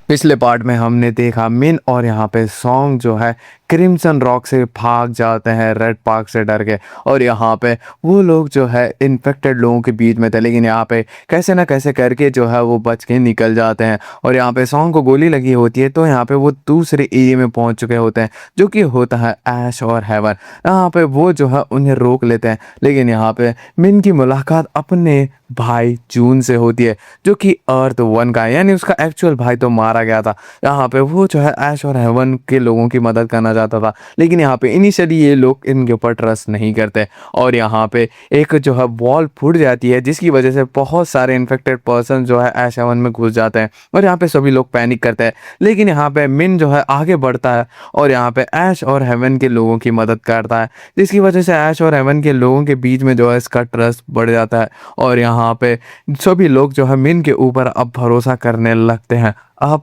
पिछले पार्ट में हमने देखा मिन और यहाँ पे सॉन्ग जो है क्रिम्सन रॉक से भाग जाते हैं रेड पार्क से डर के। और यहाँ पे वो लोग जो है इन्फेक्टेड लोगों के बीच में थे, लेकिन यहाँ पे कैसे ना कैसे करके जो है वो बच के निकल जाते हैं। और यहाँ पे सॉन्ग को गोली लगी होती है तो यहाँ पे वो दूसरे एरिया में पहुंच चुके होते हैं जो कि होता है ऐश और हेवन। यहाँ पे वो जो है उन्हें रोक लेते हैं, लेकिन यहाँ पे मिन की मुलाकात अपने भाई जून से होती है जो कि अर्थ वन का है, यानी उसका एक्चुअल भाई तो मारा गया था। यहाँ पे वो जो है ऐश और हेवन के लोगों की मदद करना चाहता था, लेकिन यहाँ पे इनिशियली ये लोग इनके ऊपर ट्रस्ट नहीं करते। और यहाँ पे एक जो है वॉल फूट जाती है जिसकी वजह से बहुत सारे इन्फेक्टेड पर्सन जो है ऐश हेवन में घुस जाते हैं और यहाँ पे सभी लोग पैनिक करते हैं। लेकिन यहाँ पे मिन जो है आगे बढ़ता है और यहाँ पे ऐश और हेवन के लोगों की मदद करता है, जिसकी वजह से ऐश और हेवन के लोगों के बीच में जो है इसका ट्रस्ट बढ़ जाता है। और यहाँ पे सभी लोग जो है मिन के ऊपर अब भरोसा करने लगते हैं। अब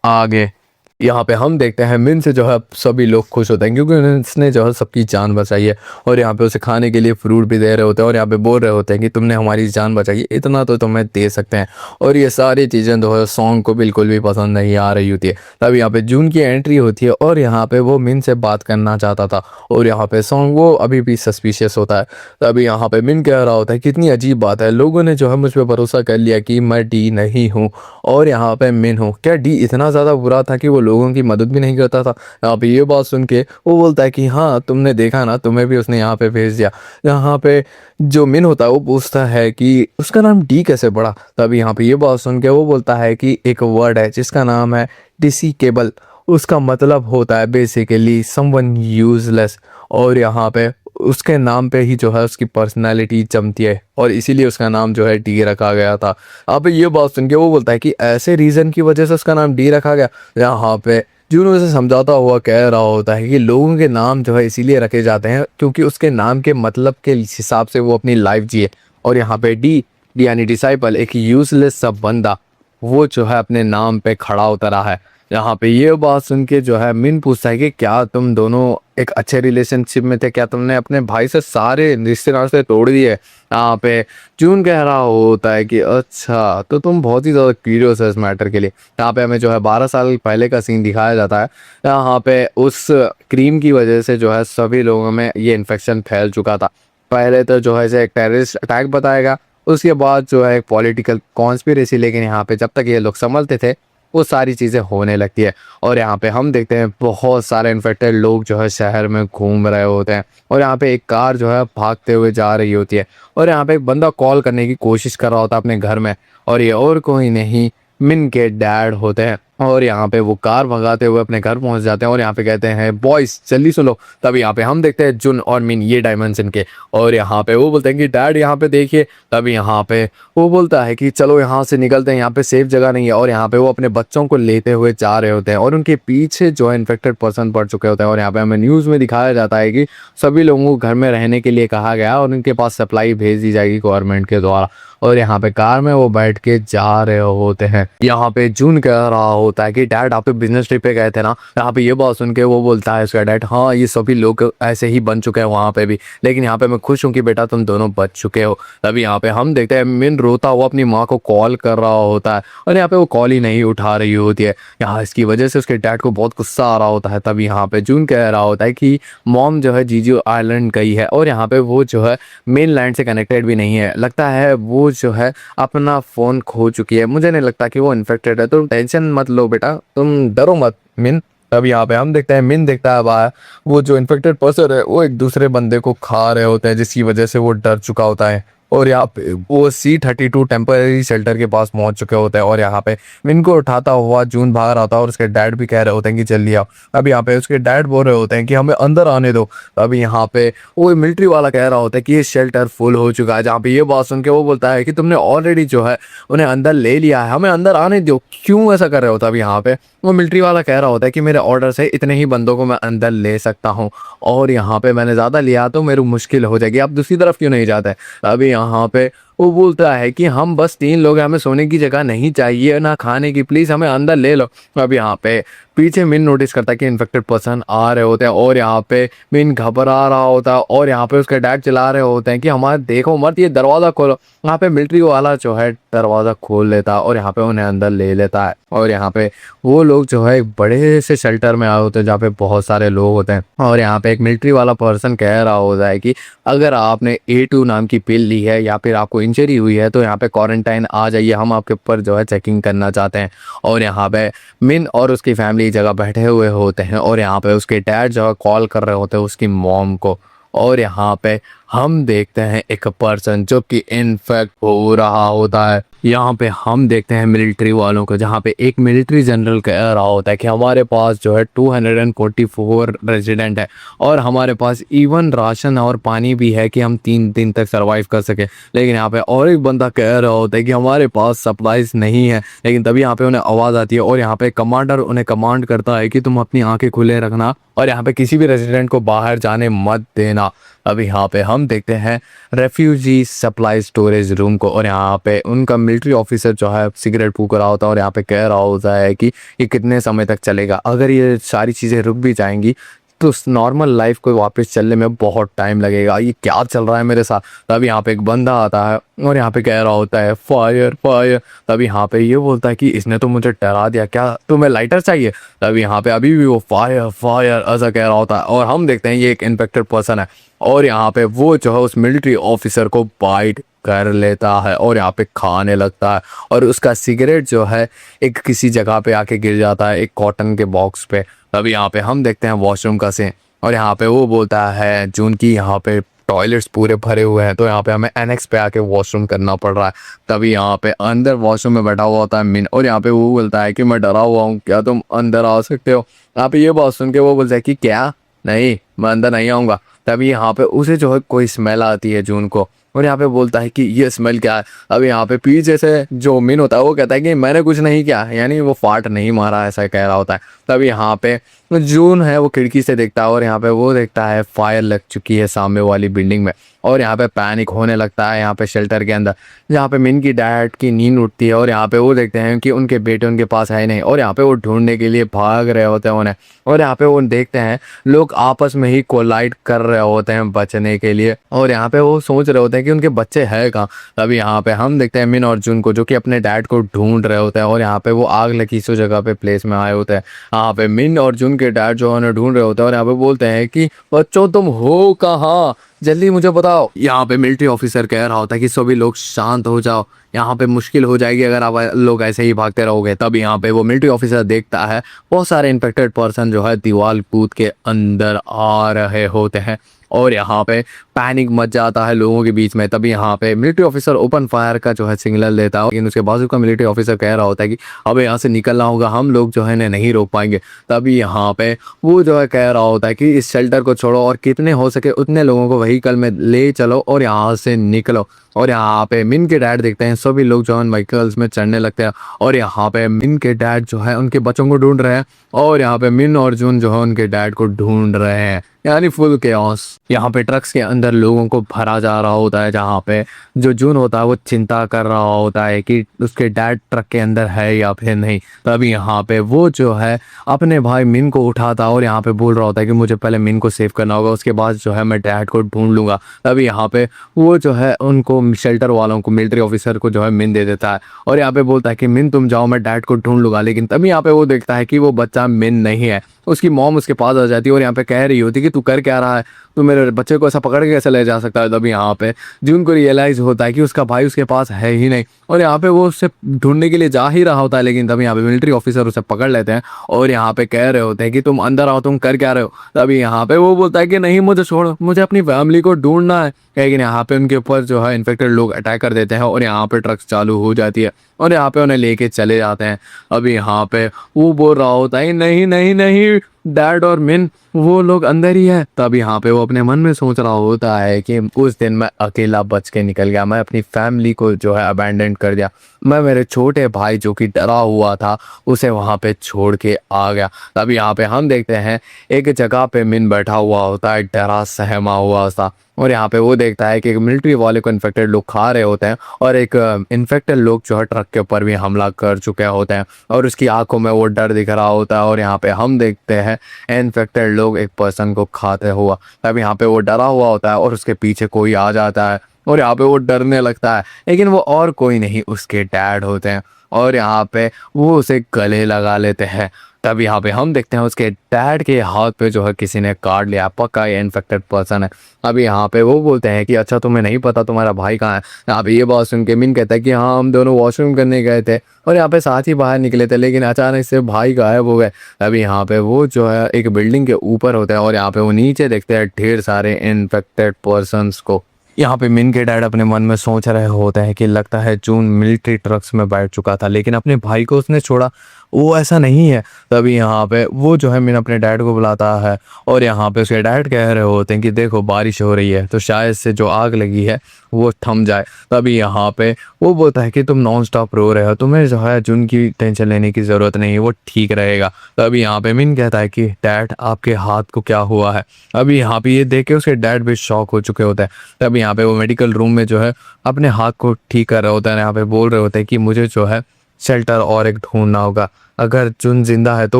आगे यहाँ पे हम देखते हैं मिन से जो है सभी लोग खुश होते हैं क्योंकि उसने जो है सबकी जान बचाई है। और यहाँ पे उसे खाने के लिए फ्रूट भी दे रहे होते हैं और यहाँ पे बोल रहे होते हैं कि तुमने हमारी जान बचाई है, इतना तो तुम्हें दे सकते हैं। और ये सारी चीज़ें जो है सॉन्ग को बिल्कुल भी पसंद नहीं आ रही होती है। तब यहाँ पे जून की एंट्री होती है और यहाँ पे वो मिन से बात करना चाहता था और यहाँ पे सॉन्ग वो अभी भी सस्पिशियस होता है। तभी यहाँ पे मिन कह रहा होता है कितनी अजीब बात है, लोगों ने जो है मुझ पर भरोसा कर लिया कि मैं डी नहीं हूँ और यहाँ पे मिन हूँ। क्या डी इतना ज़्यादा बुरा था कि वो लोगों की मदद भी नहीं करता था? यहाँ पे ये बात सुन के वो बोलता है कि हाँ तुमने देखा ना, तुम्हें भी उसने यहाँ पे भेज दिया। यहाँ पे जो मिन होता है वो पूछता है कि उसका नाम डी कैसे पड़ा? तभी यहाँ पे ये बात सुन के वो बोलता है कि एक वर्ड है जिसका नाम है डिसीकेबल, उसका मतलब होता है बेसिकली समवन यूजलेस। और यहाँ पे उसके नाम पे ही जो है उसकी पर्सनालिटी जमती है और इसीलिए उसका नाम जो है डी रखा गया था। अब ये बात सुन के वो बोलता है कि ऐसे रीज़न की वजह से उसका नाम डी रखा गया। यहाँ पे जून उसे समझाता हुआ कह रहा होता है कि लोगों के नाम जो है इसीलिए रखे जाते हैं क्योंकि उसके नाम के मतलब के हिसाब से वो अपनी लाइफ जिए। और यहाँ पे डी यानी डिसाइपल, एक यूजलेस सा बंदा, वो जो है अपने नाम पे खड़ा उतरा है। यहाँ पे ये बात सुन के जो है मिन पूछता है कि क्या तुम दोनों एक अच्छे रिलेशनशिप में थे, क्या तुमने अपने भाई से सारे रिश्ते नाते तोड़ दिए? यहाँ पे जून कह रहा होता है कि अच्छा तो तुम बहुत ही ज़्यादा क्यूरियस है इस मैटर के लिए। यहाँ पे हमें जो है 12 साल पहले का सीन दिखाया जाता है। यहाँ पे उस क्रीम की वजह से जो है सभी लोगों में ये इन्फेक्शन फैल चुका था। पहले तो जो है इसे एक टेररिस्ट अटैक बताएगा, उसके बाद जो है एक पॉलिटिकल कॉन्स्पिरेसी, लेकिन यहाँ पे जब तक ये लोग संभलते थे वो सारी चीज़ें होने लगती है। और यहाँ पे हम देखते हैं बहुत सारे इन्फेक्टेड लोग जो है शहर में घूम रहे होते हैं और यहाँ पे एक कार जो है भागते हुए जा रही होती है और यहाँ पे एक बंदा कॉल करने की कोशिश कर रहा होता है अपने घर में और ये और कोई नहीं मिन के डैड होते हैं। और यहाँ पे वो कार भगाते हुए अपने घर पहुंच जाते हैं और यहाँ पे कहते हैं बॉयज जल्दी सुनो। तब यहाँ पे हम देखते हैं जुन और मिन ये डायमेंशन के और यहाँ पे वो बोलते हैं कि डैड यहाँ पे देखिए। तब यहाँ पे वो बोलता है कि चलो यहाँ से निकलते हैं, यहाँ पे सेफ जगह नहीं है। और यहाँ पे वो अपने बच्चों को लेते हुए जा रहे होते हैं और उनके पीछे जो है इन्फेक्टेड पर्सन पड़ चुके होते हैं। और यहाँ पे हमें न्यूज़ में दिखाया जाता है कि सभी लोगों को घर में रहने के लिए कहा गया और उनके पास सप्लाई भेज दी जाएगी गवर्नमेंट के द्वारा। और यहाँ पे कार में वो बैठ के जा रहे होते हैं। यहाँ पे जून कह रहा होता है कि डैड आप बिजनेस ट्रिप पे गए थे ना। यहाँ पे ये बात सुन के वो बोलता है उसका डैड हाँ ये सभी लोग ऐसे ही बन चुके हैं वहाँ पे भी, लेकिन यहाँ पे मैं खुश हूँ कि बेटा तुम दोनों बच चुके हो। तभी यहाँ पे हम देखते हैं मिन रोता हुआ अपनी माँ को कॉल कर रहा होता है और यहाँ पे वो कॉल ही नहीं उठा रही होती है। यहाँ इसकी वजह से उसके डैड को बहुत गुस्सा आ रहा होता है। तभी यहाँ पे जून कह रहा होता है कि मॉम जो है जीजू आइलैंड गई है और यहाँ पे वो जो है मेन लैंड से कनेक्टेड भी नहीं है, लगता है वो जो है अपना फ़ोन खो चुकी है। मुझे नहीं लगता कि वो इन्फेक्टेड है, तो टेंशन मत लो बेटा, तुम डरो मत मिन। तब यहाँ पे हम देखते हैं मिन देखता है बाहर वो जो इन्फेक्टेड पर्सन है वो एक दूसरे बंदे को खा रहे होते हैं जिसकी वजह से वो डर चुका होता है। और यहाँ पे वो C-32 टेम्पररी शेल्टर के पास पहुंच चुके होते हैं और यहाँ पे मिन को उठाता हुआ जून बाहर रहा होता है और उसके डैड भी कह रहे होते हैं कि जल्दी आओ। अब यहाँ पे उसके डैड बोल रहे होते हैं कि हमें अंदर आने दो। अभी यहाँ पे वो मिलिट्री वाला कह रहा होता है कि ये शेल्टर फुल हो चुका है। जहाँ पे ये बात सुन के वो बोलता है कि तुमने ऑलरेडी जो है उन्हें अंदर ले लिया है, हमें अंदर आने दो, क्यों ऐसा कर रहे हो? अभी यहाँ पे वो मिलिट्री वाला कह रहा होता है कि मेरे ऑर्डर से इतने ही बंदों को मैं अंदर ले सकता हूँ और यहाँ पे मैंने ज़्यादा लिया तो मेरी मुश्किल हो जाएगी, आप दूसरी तरफ क्यों नहीं जाते? अभी यहाँ पे वो बोलता है कि हम बस 3 लोग हैं, हमें सोने की जगह नहीं चाहिए ना खाने की, प्लीज़ हमें अंदर ले लो। अब यहाँ पे पीछे मिन नोटिस करता है कि इन्फेक्टेड पर्सन आ रहे होते हैं और यहाँ पे मिन घबरा रहा होता है और यहाँ पे उसके डैड चिल्ला रहे होते हैं कि हमारा देखो मत, ये दरवाज़ा खोलो। यहाँ पे मिलिट्री वाला जो है दरवाज़ा खोल लेता है और यहाँ पे उन्हें अंदर ले लेता है। और यहाँ पे वो लोग जो है एक बड़े से शेल्टर में आए होते हैं जहाँ पे बहुत सारे लोग होते हैं और यहाँ पे एक मिलिट्री वाला पर्सन कह रहा होता है कि अगर आपने A2 नाम की पिल ली है या फिर आपको इंजरी हुई है तो यहाँ पे क्वारंटाइन आ जाइए, हम आपके ऊपर जो है चेकिंग करना चाहते हैं। और यहाँ पे मिन और उसकी फैमिली जगह बैठे हुए होते हैं और यहाँ पे उसके डैड जो है कॉल कर रहे होते हैं उसकी मॉम को। और यहाँ पे हम देखते हैं एक पर्सन जो कि इन्फेक्ट हो रहा होता है। यहाँ पे हम देखते हैं मिलिट्री वालों को, जहाँ पे एक मिलिट्री जनरल कह रहा होता है कि हमारे पास जो है 244 रेजिडेंट है और हमारे पास इवन राशन और पानी भी है कि हम 3 दिन तक सरवाइव कर सके। लेकिन यहाँ पे और एक बंदा कह रहा होता है कि हमारे पास सप्लाईज नहीं है। लेकिन तभी यहाँ पे उन्हें आवाज़ आती है और यहाँ पे कमांडर उन्हें कमांड करता है कि तुम अपनी आंखें खुले रखना और यहाँ पे किसी भी रेजिडेंट को बाहर जाने मत देना। अभी यहाँ पे हम देखते हैं रेफ्यूजी सप्लाई स्टोरेज रूम को और यहाँ पे उनका मिलिट्री ऑफिसर जो है सिगरेट फूक रहा होता है और यहाँ पे कह रहा होता है कि ये कितने समय तक चलेगा, अगर ये सारी चीज़ें रुक भी जाएंगी तो नॉर्मल लाइफ को वापस चलने में बहुत टाइम लगेगा, ये क्या चल रहा है मेरे साथ। तभी यहाँ पे एक बंदा आता है और यहाँ पे कह रहा होता है फायर फायर। तभी यहाँ पे ये बोलता है कि इसने तो मुझे डरा दिया, क्या तुम्हें लाइटर चाहिए। तभी यहाँ पे अभी भी वो फायर फायर ऐसा कह रहा होता है और हम देखते हैं ये एक इन्फेक्टेड पर्सन है और यहाँ पे वो जो है उस मिलिट्री ऑफिसर को बाइट कर लेता है और यहाँ पे खाने लगता है और उसका सिगरेट जो है एक किसी जगह पे आके गिर जाता है एक कॉटन के बॉक्स पे। तभी यहाँ पे हम देखते हैं वॉशरूम का सीन और यहाँ पे वो बोलता है जून की यहाँ पे टॉयलेट्स पूरे भरे हुए हैं तो यहाँ पे हमें एनेक्स पे आके वॉशरूम करना पड़ रहा है। तभी यहाँ पे अंदर वॉशरूम में बैठा हुआ होता है मिन और यहाँ पे वो बोलता है कि मैं डरा हुआ हूँ, क्या तुम अंदर आ सकते हो। यहाँ पे ये बात सुन के वो बोलता है कि क्या, नहीं मैं अंदर नहीं आऊँगा। तभी यहाँ पे उसे जो है कोई स्मेल आती है जून को और यहाँ पे बोलता है कि ये स्मेल क्या है। अब यहाँ पे पीछे से जो मिन होता है वो कहता है कि मैंने कुछ नहीं किया, यानी वो फाट नहीं मारा ऐसा कह रहा होता है। तब यहाँ पे जून है वो खिड़की से देखता है और यहाँ पे वो देखता है फायर लग चुकी है सामने वाली बिल्डिंग में और यहाँ पे पैनिक होने लगता है यहाँ पे शेल्टर के अंदर, जहाँ पे मिन की डैड की नींद उठती है और यहाँ पे वो देखते हैं कि उनके बेटे उनके पास है नहीं और यहाँ पे वो ढूंढने के लिए भाग रहे होते हैं उन्हें। और यहाँ पे वो देखते हैं लोग आपस में ही कोलाइड कर रहे होते हैं बचने के लिए और यहाँ पे वो सोच रहे होते हैं कि उनके बच्चे हैं कहाँ। तभी यहाँ पे हम देखते हैं मिन और जून को जो कि अपने डैड को ढूंढ रहे होते हैं और यहाँ पे वो आग लगी इस जगह पे प्लेस में आए होते हैं। यहाँ पे मिन और जून के डैड जो उन्हें ढूंढ रहे होते हैं और यहाँ पे बोलते हैं कि बच्चों तुम हो कहाँ, जल्दी मुझे बताओ। यहाँ पे मिलिट्री ऑफिसर कह रहा होता है कि सभी लोग शांत हो जाओ, यहाँ पे मुश्किल हो जाएगी अगर आप लोग ऐसे ही भागते रहोगे। तब यहाँ पे वो मिलिट्री ऑफिसर देखता है बहुत सारे इन्फेक्टेड पर्सन जो है दीवार कूद के अंदर आ रहे होते हैं और यहाँ पे पैनिक मच जाता है लोगों के बीच में। तभी यहाँ पे मिलिट्री ऑफिसर ओपन फायर का जो है सिग्नल देता है लेकिन उसके बाजू का मिलिट्री ऑफिसर कह रहा होता है कि अब यहाँ से निकलना होगा, हम लोग जो है नहीं रोक पाएंगे। तभी यहाँ पे वो जो है कह रहा होता है कि इस शेल्टर को छोड़ो और कितने हो सके उतने लोगों को व्हीकल में ले चलो और यहाँ से निकलो। और यहाँ पे मिन के डैड देखते हैं सभी लोग जो है व्हीकल्स में चढ़ने लगते हैं और यहाँ पे मिन के डैड जो है उनके बच्चों को ढूंढ रहे हैं और यहाँ पे मिन और जून जो है उनके डैड को ढूंढ रहे हैं, यानी फुल केओस। यहाँ पे ट्रक्स के अंदर लोगों को भरा जा रहा होता है जहाँ पे जो जून होता है वो चिंता कर रहा होता है कि उसके डैड ट्रक के अंदर है या फिर नहीं। तभी यहाँ पे वो जो है अपने भाई मिन को उठाता और यहाँ पे बोल रहा होता है कि मुझे पहले मिन को सेव करना होगा, उसके बाद जो है मैं डैड को ढूंढ लूंगा। तभी यहाँ पे वो जो है उनको शेल्टर वालों को मिलिट्री ऑफिसर को जो है मिन दे देता है और यहाँ पे बोलता है कि मिन तुम जाओ मैं डैड को ढूंढ लूंगा। लेकिन तभी यहाँ पे वो देखता है कि वो बच्चा मिन नहीं है, उसकी मॉम उसके पास आ जाती है और यहाँ पे कह रही होती कि तू कर क्या रहा है, तू मेरे बच्चे को ऐसा पकड़ के कैसे ले जा सकता है। तभी यहाँ पे जून को रियलाइज होता है कि उसका भाई उसके पास है ही नहीं और यहाँ पे वो उससे ढूंढने के लिए जा ही रहा होता है। लेकिन तभी यहाँ पे मिलिट्री ऑफिसर उसे पकड़ लेते हैं और यहाँ पे कह रहे होते हैं कि तुम अंदर आओ, तुम कर क्या रहे हो। तभी यहाँ पे वो बोलता है कि नहीं मुझे छोड़ो, मुझे अपनी फैमिली को ढूंढना है। लेकिन यहाँ पे उनके ऊपर जो है इन्फेक्टेड लोग अटैक कर देते हैं और यहाँ पे ट्रक्स चालू हो जाती है और यहाँ पे उन्हें लेके चले जाते हैं। अभी यहाँ पे वो बोल रहा होता है नहीं नहीं नहीं डैड और मिन वो लोग अंदर ही है। तब यहाँ पे वो अपने मन में सोच रहा होता है कि उस दिन मैं अकेला बच के निकल गया, मैं अपनी फैमिली को जो है अबैंडन कर दिया, मैं मेरे छोटे भाई जो कि डरा हुआ था उसे वहाँ पे छोड़ के आ गया। तब यहाँ पे हम देखते हैं एक जगह पे मिन बैठा हुआ होता है डरा सहमा हुआ सा, और यहाँ पे वो देखता है कि एक मिलिट्री वाले को इन्फेक्टेड लोग खा रहे होते हैं और एक इन्फेक्टेड लोग जो है ट्रक के ऊपर भी हमला कर चुके होते हैं और उसकी आंखों में वो डर दिख रहा होता है। और यहाँ पे हम देखते हैं इन्फेक्टेड लोग एक पर्सन को खाते हुआ। तब यहाँ पे वो डरा हुआ होता है और उसके पीछे कोई आ जाता है और यहाँ पे वो डरने लगता है, लेकिन वो और कोई नहीं उसके डैड होते हैं और यहाँ पे वो उसे गले लगा लेते हैं। तब यहाँ पे हम देखते हैं उसके डैड के हाथ पे जो है किसी ने काट लिया, पक्का ये इन्फेक्टेड पर्सन है। अभी यहाँ पे वो बोलते हैं कि अच्छा तुम्हें नहीं पता तुम्हारा भाई कहाँ है। यहाँ पे ये बात सुन के मिन कहता है कि हाँ हम दोनों वॉशरूम करने गए थे और यहाँ पे साथ ही बाहर निकले थे, लेकिन अचानक से भाई गायब हो गए। अभी यहाँ पे वो जो है एक बिल्डिंग के ऊपर होता है और यहाँ पे वो नीचे देखते हैं ढेर सारे इन्फेक्टेड पर्सनस को। यहाँ पे मिन के डैड अपने मन में सोच रहे होते हैं कि लगता है जून मिलिट्री ट्रक्स में बैठ चुका था लेकिन अपने भाई को उसने छोड़ा, वो ऐसा नहीं है। तभी यहाँ पे वो जो है मिन अपने डैड को बुलाता है और यहाँ पे उसके डैड कह रहे होते हैं कि देखो बारिश हो रही है तो शायद से जो आग लगी है वो थम जाए। तभी यहाँ पे वो बोलता है कि तुम नॉन स्टॉप रो रहे हो, तुम्हें जो है जून की टेंशन लेने की ज़रूरत नहीं है, वो ठीक रहेगा। तभी यहाँ पे मिन कहता है कि डैड आपके हाथ को क्या हुआ है। अभी यहाँ पे ये देख के उसके डैड भी शॉक हो चुके होते हैं। तभी यहाँ पे वो मेडिकल रूम में जो है अपने हाथ को ठीक कर रहे होते हैं, यहाँ पे बोल रहे होते हैं कि मुझे जो है शेल्टर और एक ढूंढना होगा, अगर जुन जिंदा है तो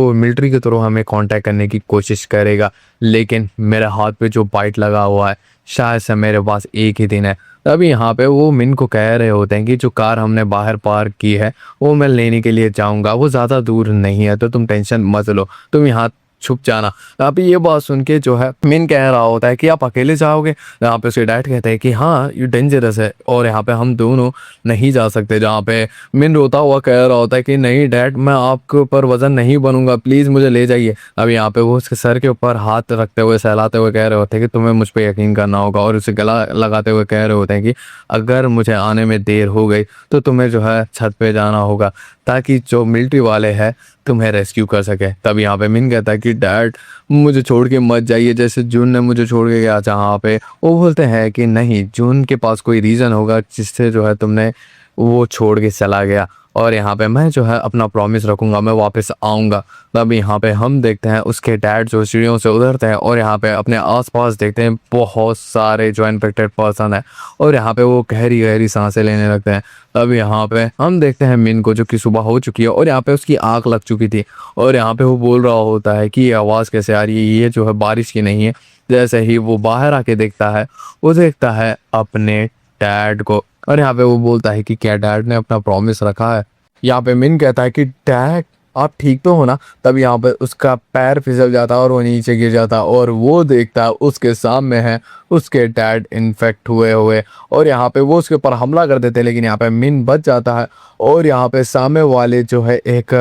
वो मिलिट्री के थ्रू हमें कांटेक्ट करने की कोशिश करेगा, लेकिन मेरे हाथ पे जो बाइट लगा हुआ है शायद से मेरे पास एक ही दिन है। तभी यहाँ पे वो मिन को कह रहे होते हैं कि जो कार हमने बाहर पार्क की है वो मैं लेने के लिए जाऊंगा, वो ज़्यादा दूर नहीं है तो तुम टेंशन मत लो, तुम यहाँ छुप जाना। अभी ये बात सुन के जो है मिन कह रहा होता है कि आप अकेले जाओगे। यहाँ पे उसके डैड कहते हैं कि हाँ ये डेंजरस है और यहाँ पे हम दोनों नहीं जा सकते। जहाँ पे मिन रोता हुआ कह रहा होता है कि नहीं डैड मैं आपके ऊपर वजन नहीं बनूंगा, प्लीज़ मुझे ले जाइए। अब यहाँ पे वो उसके सर के ऊपर हाथ रखते हुए सहलाते हुए कह रहे होते हैं कि तुम्हें मुझ पर यकीन करना होगा और उसे गला लगाते हुए कह रहे होते हैं कि अगर मुझे आने में देर हो गई तो तुम्हें जो है छत पे जाना होगा ताकि जो मिलिट्री वाले हैं तुम्हें रेस्क्यू कर सके। तब यहाँ पे मिन कहता है कि डैड मुझे छोड़ के मत जाइए जैसे जून ने मुझे छोड़ के गया। जहाँ पे वो बोलते हैं कि नहीं जून के पास कोई रीज़न होगा जिससे जो है तुमने वो छोड़ के चला गया और यहाँ पे मैं जो है अपना प्रॉमिस रखूंगा, मैं वापस आऊँगा। तब यहाँ पे हम देखते हैं उसके डैड जो सीढ़ियों से उतरते हैं और यहाँ पे अपने आसपास देखते हैं बहुत सारे जो इन्फेक्टेड पर्सन है और यहाँ पे वो गहरी गहरी सांसें लेने लगते हैं। तब यहाँ पे हम देखते हैं मिन को जो कि सुबह हो चुकी है और यहाँ पे उसकी आँख लग चुकी थी और यहाँ पे वो बोल रहा होता है कि ये आवाज़ कैसे आ रही है, ये जो है बारिश की नहीं है। जैसे ही वो बाहर आके देखता है वो देखता है अपने डैड को और यहाँ पे वो बोलता है कि क्या डैड ने अपना प्रॉमिस रखा है। यहाँ पे मिन कहता है कि डैड आप ठीक तो हो ना। तब यहाँ पे उसका पैर फिसल जाता है और वो नीचे गिर जाता है और वो देखता है उसके सामने है उसके डैड इन्फेक्ट हुए हुए और यहाँ पे वो उसके ऊपर हमला कर देते हैं, लेकिन यहाँ पे मिन बच जाता है और यहाँ पे सामने वाले जो है एक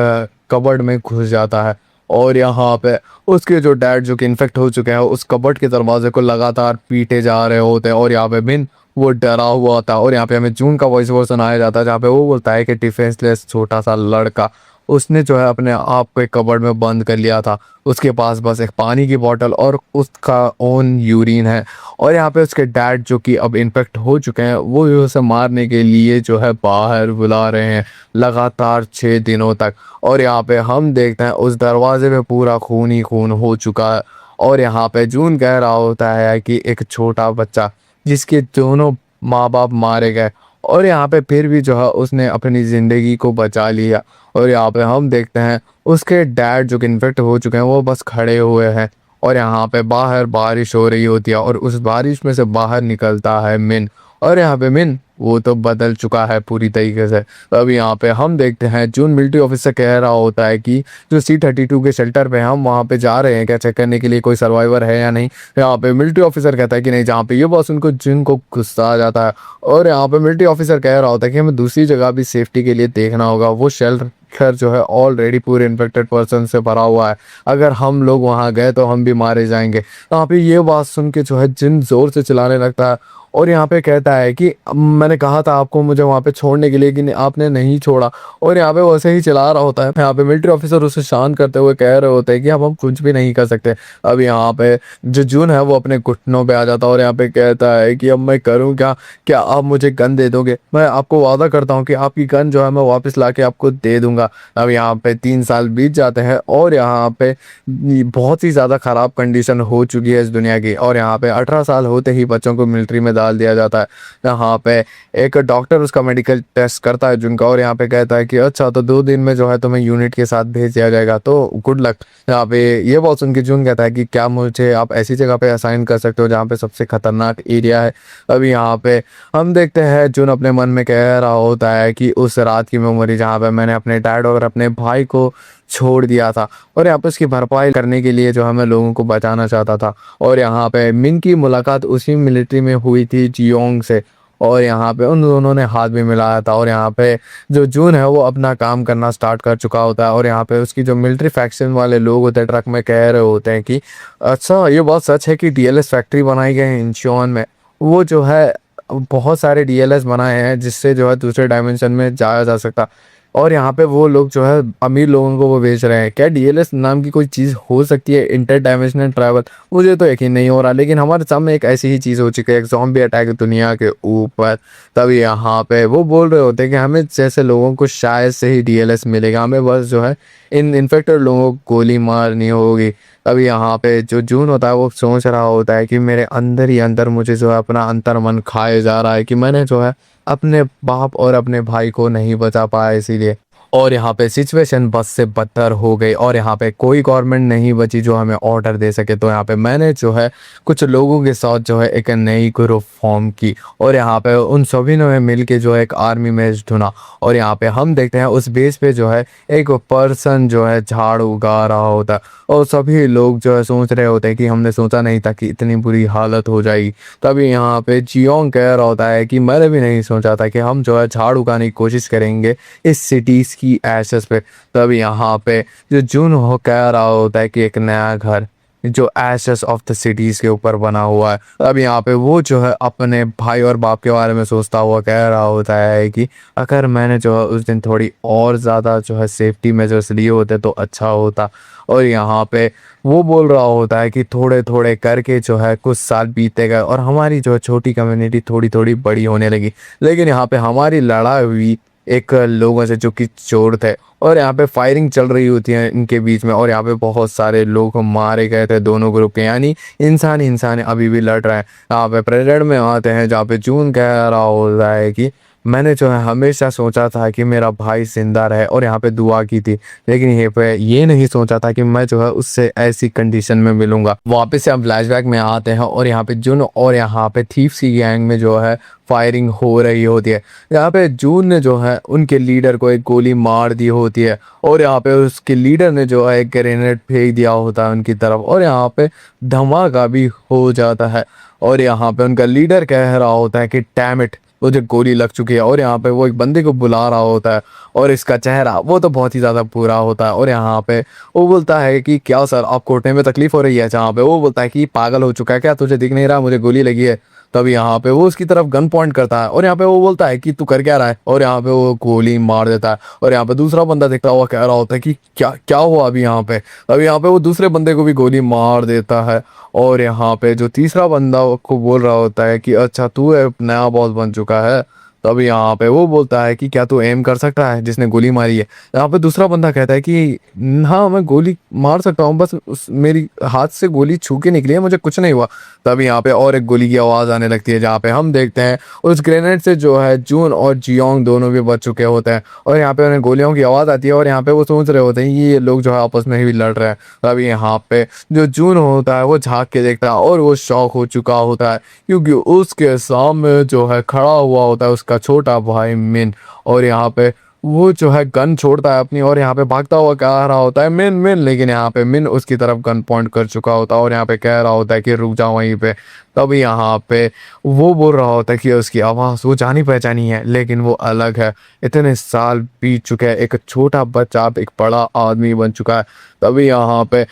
कबर्ड में घुस जाता है और यहाँ पे उसके जो डैड जो कि इन्फेक्ट हो चुके हैं उस कबर्ड के दरवाजे को लगातार पीटे जा रहे होते हैं और यहाँ पे मिन वो डरा हुआ था। और यहाँ पे हमें जून का वॉइस ओवर सुनाया जाता है जहाँ पे वो बोलता है कि डिफेंसलेस छोटा सा लड़का उसने जो है अपने आप को एक कबर्ड में बंद कर लिया था, उसके पास बस एक पानी की बोतल और उसका ओन यूरिन है और यहाँ पे उसके डैड जो कि अब इन्फेक्ट हो चुके हैं वो उसे मारने के लिए जो है बाहर बुला रहे हैं लगातार 6 दिनों तक। और यहाँ पे हम देखते हैं उस दरवाजे पे पूरा खून ही खून हो चुका है और यहाँ पे जून कह रहा होता है कि एक छोटा बच्चा जिसके दोनों माँ बाप मारे गए और यहाँ पे फिर भी जो है उसने अपनी ज़िंदगी को बचा लिया। और यहाँ पे हम देखते हैं उसके डैड जो कि इन्फेक्ट हो चुके हैं वो बस खड़े हुए हैं और यहाँ पे बाहर बारिश हो रही होती है और उस बारिश में से बाहर निकलता है मिन और यहाँ पे मिन वो तो बदल चुका है पूरी तरीके से। अब यहाँ पे हम देखते हैं जून मिलिट्री ऑफिसर कह रहा होता है कि जो C-32 के शेल्टर पे हम वहाँ पे जा रहे हैं क्या चेक करने के लिए कोई सर्वाइवर है या नहीं। यहाँ पे मिलिट्री ऑफिसर कहता है कि नहीं। जहाँ पे ये बॉस उनको जून को गुस्सा आ जाता है और यहाँ पे मिलिट्री ऑफिसर कह रहा होता है कि हमें दूसरी जगह भी सेफ्टी के लिए देखना होगा, वो शेल्टर जो है ऑलरेडी पूरे इन्फेक्टेड पर्सन से भरा हुआ है, अगर हम लोग वहाँ गए तो हम भी मारे जाएंगे। यहाँ पे ये बात सुन के जो है जिन जोर से चिल्लाने लगता है और यहाँ पे कहता है कि मैं मैंने कहा था आपको मुझे वहाँ पे छोड़ने के लिए, लेकिन आपने नहीं छोड़ा। और यहाँ पे वो ऐसे ही चिल्ला रहा होता है। यहाँ पे मिलिट्री ऑफिसर उसे शांत करते हुए कह रहे होते हैं कि अब हम कुछ भी नहीं कर सकते। अब यहाँ पे जो जून है वो अपने घुटनों पे आ जाता है और यहाँ पे कहता है कि अब मैं करूँ क्या, क्या आप मुझे गन दे दोगे? मैं आपको वादा करता हूँ कि आपकी गन जो है मैं वापस ला के आपको दे दूंगा। अब यहाँ पे 3 साल बीत जाते हैं और यहाँ पे बहुत ही ज़्यादा ख़राब कंडीशन हो चुकी है इस दुनिया की। और यहाँ पे 18 साल होते ही बच्चों को मिलिट्री में डाल दिया जाता है। यहाँ पे एक डॉक्टर उसका मेडिकल टेस्ट करता है जिनका, और यहाँ पे कहता है कि अच्छा तो 2 दिन में जो है तुम्हें यूनिट के साथ भेज दिया जाएगा, तो गुड लक। यहाँ पे ये बात सुन के जून कहता है कि क्या मुझे आप ऐसी जगह पे असाइन कर सकते हो जहाँ पे सबसे खतरनाक एरिया है? अभी यहाँ पे हम देखते हैं जून अपने मन में कह रहा होता है कि उस रात की मेमोरी जहाँ पे मैंने अपने डैड और अपने भाई को छोड़ दिया था, और यहाँ पे उसकी भरपाई करने के लिए जो है मैं लोगों को बचाना चाहता था। और यहाँ पे मिन की मुलाकात उसी मिलिट्री में हुई थी जियोंग से, और यहाँ पे उन दोनों ने हाथ भी मिलाया था। और यहाँ पे जो जून है वो अपना काम करना स्टार्ट कर चुका होता है, और यहाँ पे उसकी जो मिलिट्री फैक्शन वाले लोग होते हैं ट्रक में कह रहे होते हैं कि अच्छा ये बात सच है कि डीएलएस फैक्ट्री बनाई गई है इंचियोन में, वो जो है बहुत सारे डीएलएस बनाए हैं जिससे जो है दूसरे डायमेंशन में जाया जा सकता। और यहाँ पे वो लोग जो है अमीर लोगों को वो बेच रहे हैं। क्या डीएलएस नाम की कोई चीज़ हो सकती है, इंटर डायमेंशनल ट्रैवल? मुझे तो यकीन नहीं हो रहा, लेकिन हमारे सामने एक ऐसी ही चीज़ हो चुकी है, एक ज़ॉम्बी अटैक दुनिया के ऊपर। तभी यहाँ पे वो बोल रहे होते हैं कि हमें जैसे लोगों को शायद से ही डीएलएस मिलेगा, हमें बस जो है इन इन्फेक्टेड लोगों को गोली मारनी होगी। तभी यहाँ पे जो जून होता है वो सोच रहा होता है कि मेरे अंदर ही अंदर मुझे जो है अपना अंतर मन खाए जा रहा है कि मैंने जो है अपने बाप और अपने भाई को नहीं बचा पाया इसीलिए। और यहाँ पे सिचुएशन बस से बदतर हो गई और यहाँ पे कोई गवर्नमेंट नहीं बची जो हमें ऑर्डर दे सके। तो यहाँ पे मैंने जो है कुछ लोगों के साथ जो है एक नई ग्रुप फॉर्म की, और यहाँ पे उन सभी ने मिल के जो है एक आर्मी में ढूंढा। और यहाँ पे हम देखते हैं उस बेस पे जो है एक पर्सन जो है झाड़ उगा रहा होता है, और सभी लोग जो है सोच रहे होते हैं कि हमने सोचा नहीं था कि इतनी बुरी हालत हो जाएगी। तभी यहाँ पे जियोंग कह रहा होता है कि मैंने भी नहीं सोचा था कि हम जो है झाड़ उगाने की कोशिश करेंगे इस सिटीज़ की एसेस पे। तब यहाँ पे जो जून हो कह रहा होता है कि एक नया घर जो एसेस ऑफ द सिटीज़ के ऊपर बना हुआ है। अब यहाँ पे वो जो है अपने भाई और बाप के बारे में सोचता हुआ कह रहा होता है कि अगर मैंने जो है उस दिन थोड़ी और ज़्यादा जो है सेफ्टी मेजर्स लिए होते तो अच्छा होता। और यहाँ पे वो बोल रहा होता है कि थोड़े थोड़े करके जो है कुछ साल बीते गए और हमारी जो है छोटी कम्युनिटी थोड़ी थोड़ी बड़ी होने लगी। लेकिन यहाँ पे हमारी लड़ाई हुई एक लोगों से जो कि चोर थे, और यहाँ पे फायरिंग चल रही होती है इनके बीच में, और यहाँ पे बहुत सारे लोग मारे गए थे दोनों ग्रुप के, यानी इंसान इंसान अभी भी लड़ रहे हैं। यहाँ पे प्रेजेंट में आते हैं जहाँ पे जून कह रहा होता है कि मैंने जो है हमेशा सोचा था कि मेरा भाई जिंदा रहे और यहाँ पे दुआ की थी, लेकिन ये पे ये नहीं सोचा था कि मैं जो है उससे ऐसी कंडीशन में मिलूंगा। वापस से हम फ्लैशबैक में आते हैं और यहाँ पे जून और यहाँ पे थीफ्स की गैंग में जो है फायरिंग हो रही होती है। यहाँ पे जून ने जो है उनके लीडर को एक गोली मार दी होती है, और यहाँ पे उसके लीडर ने जो है एक ग्रेनेड फेंक दिया होता है उनकी तरफ, और यहाँ पे धमाका भी हो जाता है। और यहाँ पे उनका लीडर कह रहा होता है कि डैम इट, मुझे गोली लग चुकी है। और यहाँ पे वो एक बंदे को बुला रहा होता है, और इसका चेहरा वो तो बहुत ही ज़्यादा बुरा होता है। और यहाँ पे वो बोलता है कि क्या सर आपको उठने में तकलीफ हो रही है? जहाँ पे वो बोलता है कि पागल हो चुका है क्या, तुझे दिख नहीं रहा मुझे गोली लगी है? तब यहाँ पे वो उसकी तरफ गन पॉइंट करता है, और यहाँ पे वो बोलता है कि तू कर क्या रहा है, और यहाँ पे वो गोली मार देता है। और यहाँ पे दूसरा बंदा देखता हुआ कह रहा होता है कि क्या क्या हुआ अभी यहाँ पे? अभी यहाँ पे वो दूसरे बंदे को भी गोली मार देता है। और यहाँ पे जो तीसरा बंदा को बोल रहा होता है कि अच्छा तू एक नया बॉस बन चुका है। तब यहाँ पे वो बोलता है कि क्या तू एम कर सकता है जिसने गोली मारी है? यहाँ पे दूसरा बंदा कहता है कि हाँ मैं गोली मार सकता हूँ, बस मेरी हाथ से गोली छू के निकली है, मुझे कुछ नहीं हुआ। तब यहाँ पे और एक गोली की आवाज़ आने लगती है, जहाँ पे हम देखते हैं उस ग्रेनेड से जो है जून और जियोंग दोनों भी बच चुके होते हैं, और यहाँ पे उन्हें गोलियों की आवाज़ आती है, और यहाँ पे वो सोच रहे होते हैं ये लोग जो है आपस में ही लड़ रहे हैं। तब यहाँ पे जो जून होता है वो झाँक के देखता है, और वो शॉक हो चुका होता है क्योंकि उसके सामने जो है खड़ा हुआ होता है उसका छोटा भाई मिन। और यहाँ पे वो जो है गन छोड़ता है अपनी, और यहाँ पे भागता हुआ कह रहा होता है मिन मिन, लेकिन यहाँ पे मिन उसकी तरफ गन पॉइंट कर चुका होता है, और यहाँ पे कह रहा होता है कि रुक जाओ वहीं पे। तब यहाँ पे वो बोल रहा होता है कि उसकी आवाज़ वो जानी पहचानी है लेकिन वो अलग है, इतने साल बीत चुके हैं, एक छोटा बच्चा अब एक बड़ा आदमी बन चुका है। तभी यहाँ पे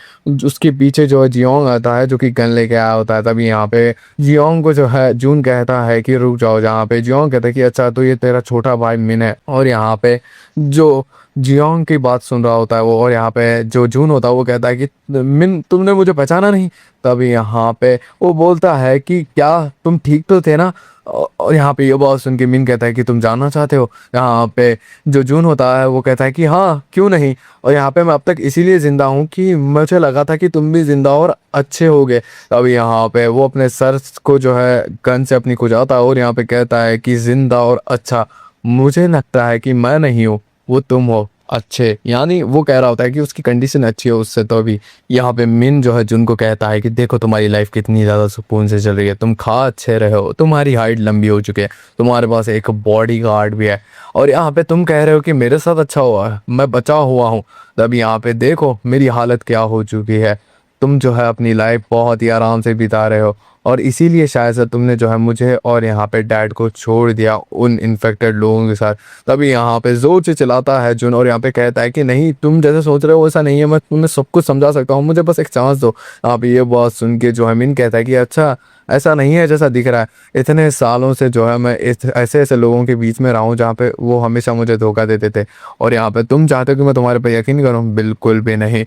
उसके पीछे जो है जियोंग आता है जो कि गन लेके आया होता है। तभी यहाँ पे जियोंग को जो है जून कहता है कि रुक जाओ, जहाँ पे जियोंग कहता है कि अच्छा तो ये तेरा छोटा भाई मिन है। और यहाँ पे जो जियोंग की बात सुन रहा होता है वो, और यहाँ पे जो जून होता है वो कहता है कि मिन तुमने मुझे पहचाना नहीं। तभी यहाँ पे वो बोलता है कि क्या तुम ठीक तो थे ना। और यहाँ पे ये बात सुन के मिन कहता है कि तुम जानना चाहते हो। यहाँ पे जो जून होता है वो कहता है कि हाँ क्यों नहीं, और यहाँ पे मैं अब तक इसीलिए ज़िंदा हूँ कि मुझे लगा था कि तुम भी ज़िंदा और अच्छे होगे। तब यहाँ पे वो अपने सर को जो है गन से अपनी खुजाता है और यहाँ पे कहता है कि ज़िंदा और अच्छा, मुझे लगता है कि मैं नहीं हूँ, वो तुम हो अच्छे। यानी वो कह रहा होता है कि उसकी कंडीशन अच्छी है उससे। तो अभी यहाँ पे मिन जो है जुन को कहता है कि देखो तुम्हारी लाइफ कितनी ज़्यादा सुकून से चल रही है, तुम खा अच्छे रहे हो, तुम्हारी हाइट लंबी हो चुकी है, तुम्हारे पास एक बॉडी गार्ड भी है, और यहाँ पे तुम कह रहे हो कि मेरे साथ अच्छा हुआ है, मैं बचा हुआ हूँ। तब यहाँ पे देखो मेरी हालत क्या हो चुकी है। तुम जो है अपनी लाइफ बहुत ही आराम से बिता रहे हो, और इसीलिए शायद से तुमने जो है मुझे और यहाँ पे डैड को छोड़ दिया उन इन्फेक्टेड लोगों के साथ। तभी यहाँ पे जोर से चिल्लाता है जुन, और यहाँ पे कहता है कि नहीं तुम जैसे सोच रहे हो वैसा नहीं है, मैं तुम्हें सब कुछ समझा सकता हूँ, मुझे बस एक चांस दो। यहाँ पे ये बात सुन के जो है मिन कहता है कि अच्छा ऐसा नहीं है जैसा दिख रहा है, इतने सालों से जो है मैं इस ऐसे ऐसे लोगों के बीच में रहा हूँ जहाँ पे वो हमेशा मुझे धोखा देते थे, और यहाँ पे तुम चाहते हो कि मैं तुम्हारे पे यकीन करूँ, बिल्कुल भी नहीं।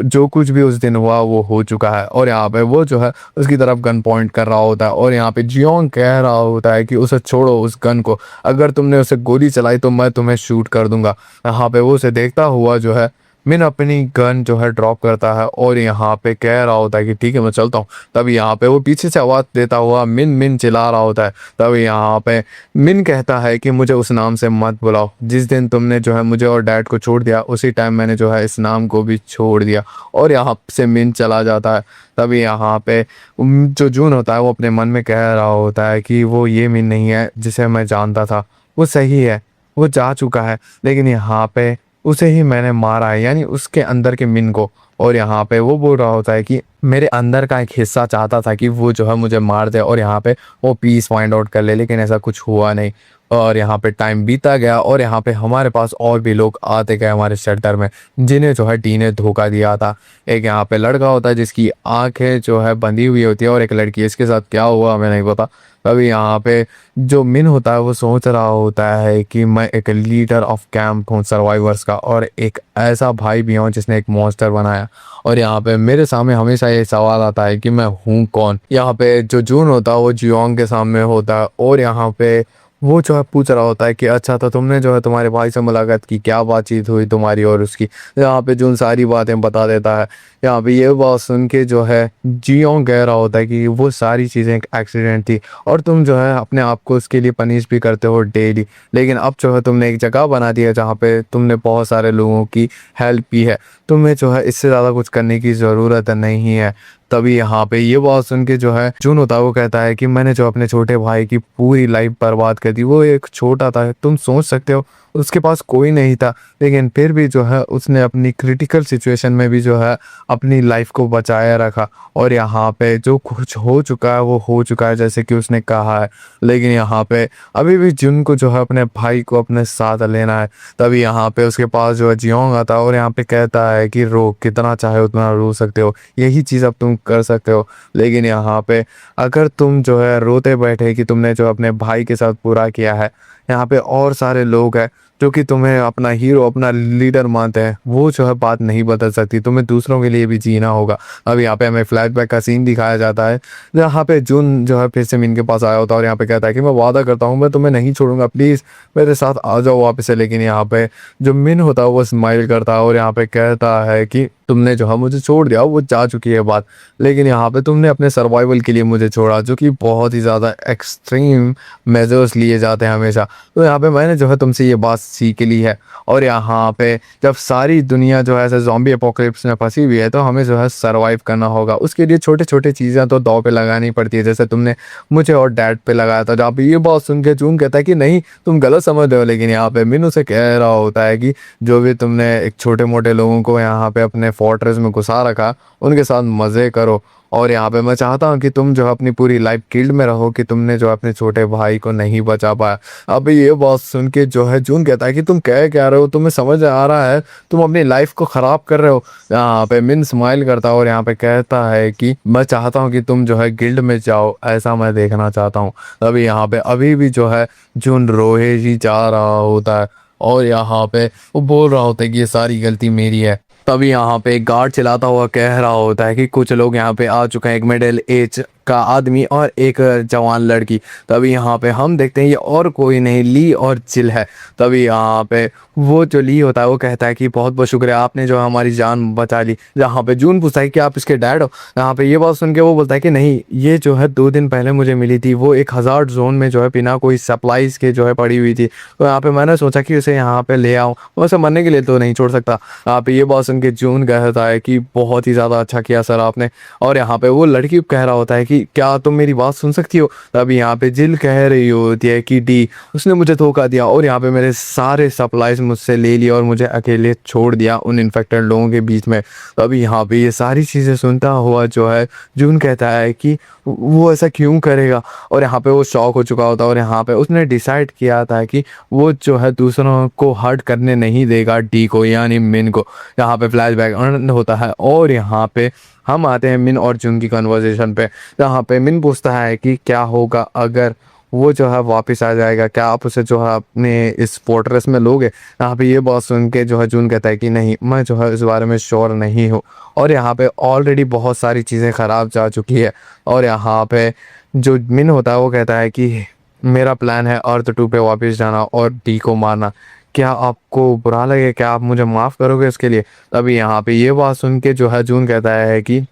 जो कुछ भी उस दिन हुआ वो हो चुका है। और यहाँ पे वो जो है उसकी तरफ गन पॉइंट कर रहा होता है, और यहाँ पे जियोंग कह रहा होता है कि उसे छोड़ो उस गन को, अगर तुमने उसे गोली चलाई तो मैं तुम्हें शूट कर दूंगा। यहाँ पे वो उसे देखता हुआ जो है मिन अपनी गन जो है ड्रॉप करता है, और यहाँ पे कह रहा होता है कि ठीक है मैं चलता हूँ। तभी यहाँ पे वो पीछे से आवाज़ देता हुआ मिन मिन चिल्ला रहा होता है। तभी यहाँ पे मिन कहता है कि मुझे उस नाम से मत बुलाओ, जिस दिन तुमने जो है मुझे और डैड को छोड़ दिया उसी टाइम मैंने जो है इस नाम को भी छोड़ दिया, और यहाँ से मिन चला जाता है। तभी यहाँ पे जो जून होता है वो अपने मन में कह रहा होता है कि वो ये मिन नहीं है जिसे मैं जानता था, वो सही है, वो जा चुका है, लेकिन यहाँ पे उसे ही मैंने मारा है, यानी उसके अंदर के मिन को। और यहाँ पे वो बोल रहा होता है कि मेरे अंदर का एक हिस्सा चाहता था कि वो जो है मुझे मार दे और यहाँ पे वो पीस फाइंड आउट कर ले, लेकिन ऐसा कुछ हुआ नहीं। और यहाँ पे टाइम बीता गया, और यहाँ पे हमारे पास और भी लोग आते गए हमारे शेल्टर में, जिन्हें जो है टी ने धोखा दिया था। एक यहाँ पे लड़का होता है जिसकी आंखें जो है बंधी हुई होती है, और एक लड़की, इसके साथ क्या हुआ हमें नहीं पता। अभी यहाँ पे जो मिन होता है वो सोच रहा होता है कि मैं एक लीडर ऑफ कैंप हूँ सर्वाइवर्स का, और एक ऐसा भाई भी हूँ जिसने एक मॉन्स्टर बनाया। और यहाँ पे मेरे सामने हमेशा ये सवाल आता है कि मैं हूँ कौन। यहाँ पे जो जून होता है वो जियोंग के सामने होता है, और यहाँ पे वो जो है पूछ रहा होता है कि अच्छा तो तुमने जो है तुम्हारे भाई से मुलाकात की, क्या बातचीत हुई तुम्हारी और उसकी। यहाँ पे जून सारी बातें बता देता है। यहाँ पे ये बात सुन के जो है जियोंग कह रहा होता है कि वो सारी चीज़ें एक एक्सीडेंट थी, और तुम जो है अपने आप को उसके लिए पनिश भी करते हो डेली, लेकिन अब जो है तुमने एक जगह बना दी है जहाँ पे तुमने बहुत सारे लोगों की हेल्प की है, तुम्हें जो है इससे ज़्यादा कुछ करने की ज़रूरत नहीं है। तभी यहाँ पे ये बात सुन के जो है जून होता है वो कहता है कि मैंने जो अपने छोटे भाई की पूरी लाइफ बर्बाद कर दी, वो एक छोटा था, तुम सोच सकते हो उसके पास कोई नहीं था, लेकिन फिर भी जो है उसने अपनी क्रिटिकल सिचुएशन में भी जो है अपनी लाइफ को बचाया रखा। और यहाँ पे जो कुछ हो चुका है वो हो चुका है जैसे कि उसने कहा है, लेकिन यहाँ पे अभी भी जुन को जो है अपने भाई को अपने साथ लेना है। तभी यहाँ पे उसके पास जो है जियोंग आता है, और यहाँ पे कहता है कि रो, कितना चाहे उतना रो सकते हो, यही चीज़ अब तुम कर सकते हो, लेकिन यहाँ पे अगर तुम जो है रोते बैठे कि तुमने जो अपने भाई के साथ पूरा किया है, यहाँ पे और सारे लोग हैं जो कि तुम्हें अपना हीरो अपना लीडर मानते हैं, वो जो है बात नहीं बदल सकती, तुम्हें दूसरों के लिए भी जीना होगा। अब यहाँ पे हमें फ्लैशबैक का सीन दिखाया जाता है जहाँ पे जून जो है फिर से मिन के पास आया होता है, और यहाँ पे कहता है कि मैं वादा करता हूँ मैं तुम्हें नहीं छोड़ूंगा, प्लीज़ मेरे साथ आ जाओ वापस से। लेकिन यहाँ पे जो मिन होता है वो स्माइल करता है, और यहाँ पे कहता है कि तुमने जो है मुझे छोड़ दिया, वो जा चुकी है बात, लेकिन यहाँ पे तुमने अपने सर्वाइवल के लिए मुझे छोड़ा, जो कि बहुत ही ज़्यादा एक्सट्रीम मेजर्स लिए जाते हैं हमेशा। तो यहाँ पे मैंने जो है तुमसे ये बात सीख ली है। और यहाँ पे जब सारी दुनिया जो है ऐसे ज़ॉम्बी एपोकलिप्स में फंसी हुई है, तो हमें जो है सर्वाइव करना होगा, उसके लिए छोटे छोटे चीज़ें तो दाव पे लगानी पड़ती है, जैसे तुमने मुझे और डैड पे लगाया था। जहाँ पे ये बात सुन के जून कहता है कि नहीं तुम गलत समझ रहे हो, लेकिन यहाँ पे मिन उसे कह रहा होता है कि जो भी तुमने एक छोटे मोटे लोगों को यहाँ पे अपने फोर्ट्रेस में घुसा रखा, उनके साथ मज़े करो, और यहाँ पे मैं चाहता हूँ कि तुम जो है अपनी पूरी लाइफ गिल्ड में रहो कि तुमने जो है अपने छोटे भाई को नहीं बचा पाया। अब ये बात सुन के जो है जून कहता है कि तुम कह क्या रहे हो, तुम्हें समझ आ रहा है तुम अपनी लाइफ को ख़राब कर रहे हो। यहाँ पे मिन स्माइल करता है और यहाँ पे कहता है कि मैं चाहता हूँ कि तुम जो है गिल्ड में जाओ, ऐसा मैं देखना चाहता हूँ। अभी यहाँ पे अभी भी जो है जून रोए ही जा रहा होता है और यहाँ पे वो बोल रहा होता है कि ये सारी गलती मेरी है। तभी यहाँ पे एक गार्ड चिल्लाता हुआ कह रहा होता है कि कुछ लोग यहाँ पे आ चुके हैं, एक मिडिल एज का आदमी और एक जवान लड़की। तभी यहाँ पे हम देखते हैं ये और कोई नहीं ली और जिल है। तभी यहाँ पे वो जो ली होता है वो कहता है कि बहुत बहुत शुक्रिया, आपने जो है हमारी जान बचा ली। जहाँ पे जून पूछता है कि आप इसके डैड हो। यहाँ पे ये बात सुन के वो बोलता है कि नहीं, ये जो है 2 दिन पहले मुझे मिली थी, वो एक हज़ार्ड जोन में जो है बिना कोई सप्लाईज के जो है पड़ी हुई थी। तो यहाँ पे मैंने सोचा कि उसे यहाँ पे ले आऊँ, वैसे मरने के लिए तो नहीं छोड़ सकता। यहाँ पे ये बात सुन के जून कहता है कि बहुत ही ज़्यादा अच्छा किया सर आपने। और यहाँ पे वो लड़की कह रहा होता है कि क्या तुम मेरी बात सुन सकती हो। तभी यहाँ पे जिल कह रही होती है कि डी, उसने मुझे धोखा दिया और यहाँ पे मेरे सारे सप्लाईज मुझसे ले लिए और मुझे अकेले छोड़ दिया उन इन्फेक्टेड लोगों के बीच में। तभी यहाँ पे ये सारी चीज़ें सुनता हुआ जो है जून कहता है कि वो ऐसा क्यों करेगा। और यहाँ पे वो शॉक हो चुका होता है और यहाँ पे उसने डिसाइड किया था कि वो जो है दूसरों को हर्ट करने नहीं देगा डी को, यानी मिन को। यहाँ पे फ्लैशबैक होता है और यहाँ पे हम आते हैं मिन और जून की कन्वर्सेशन पे। जहाँ पे मिन पूछता है कि क्या होगा अगर वो जो है वापस आ जाएगा, क्या आप उसे जो है अपने इस फोर्ट्रेस में लोगे। यहाँ पे ये बात सुन के जो है जून कहता है कि नहीं, मैं जो है इस बारे में श्योर नहीं हूँ। और यहाँ पे ऑलरेडी बहुत सारी चीज़ें ख़राब जा चुकी है। और यहाँ पे जो मिन होता है वो कहता है कि मेरा प्लान है अर्थ 2 पे वापस जाना और डी को मारना। क्या आपको बुरा लगे, क्या आप मुझे माफ़ करोगे इसके लिए। तभी यहाँ पे ये बात सुन के जो है जून कहता है कि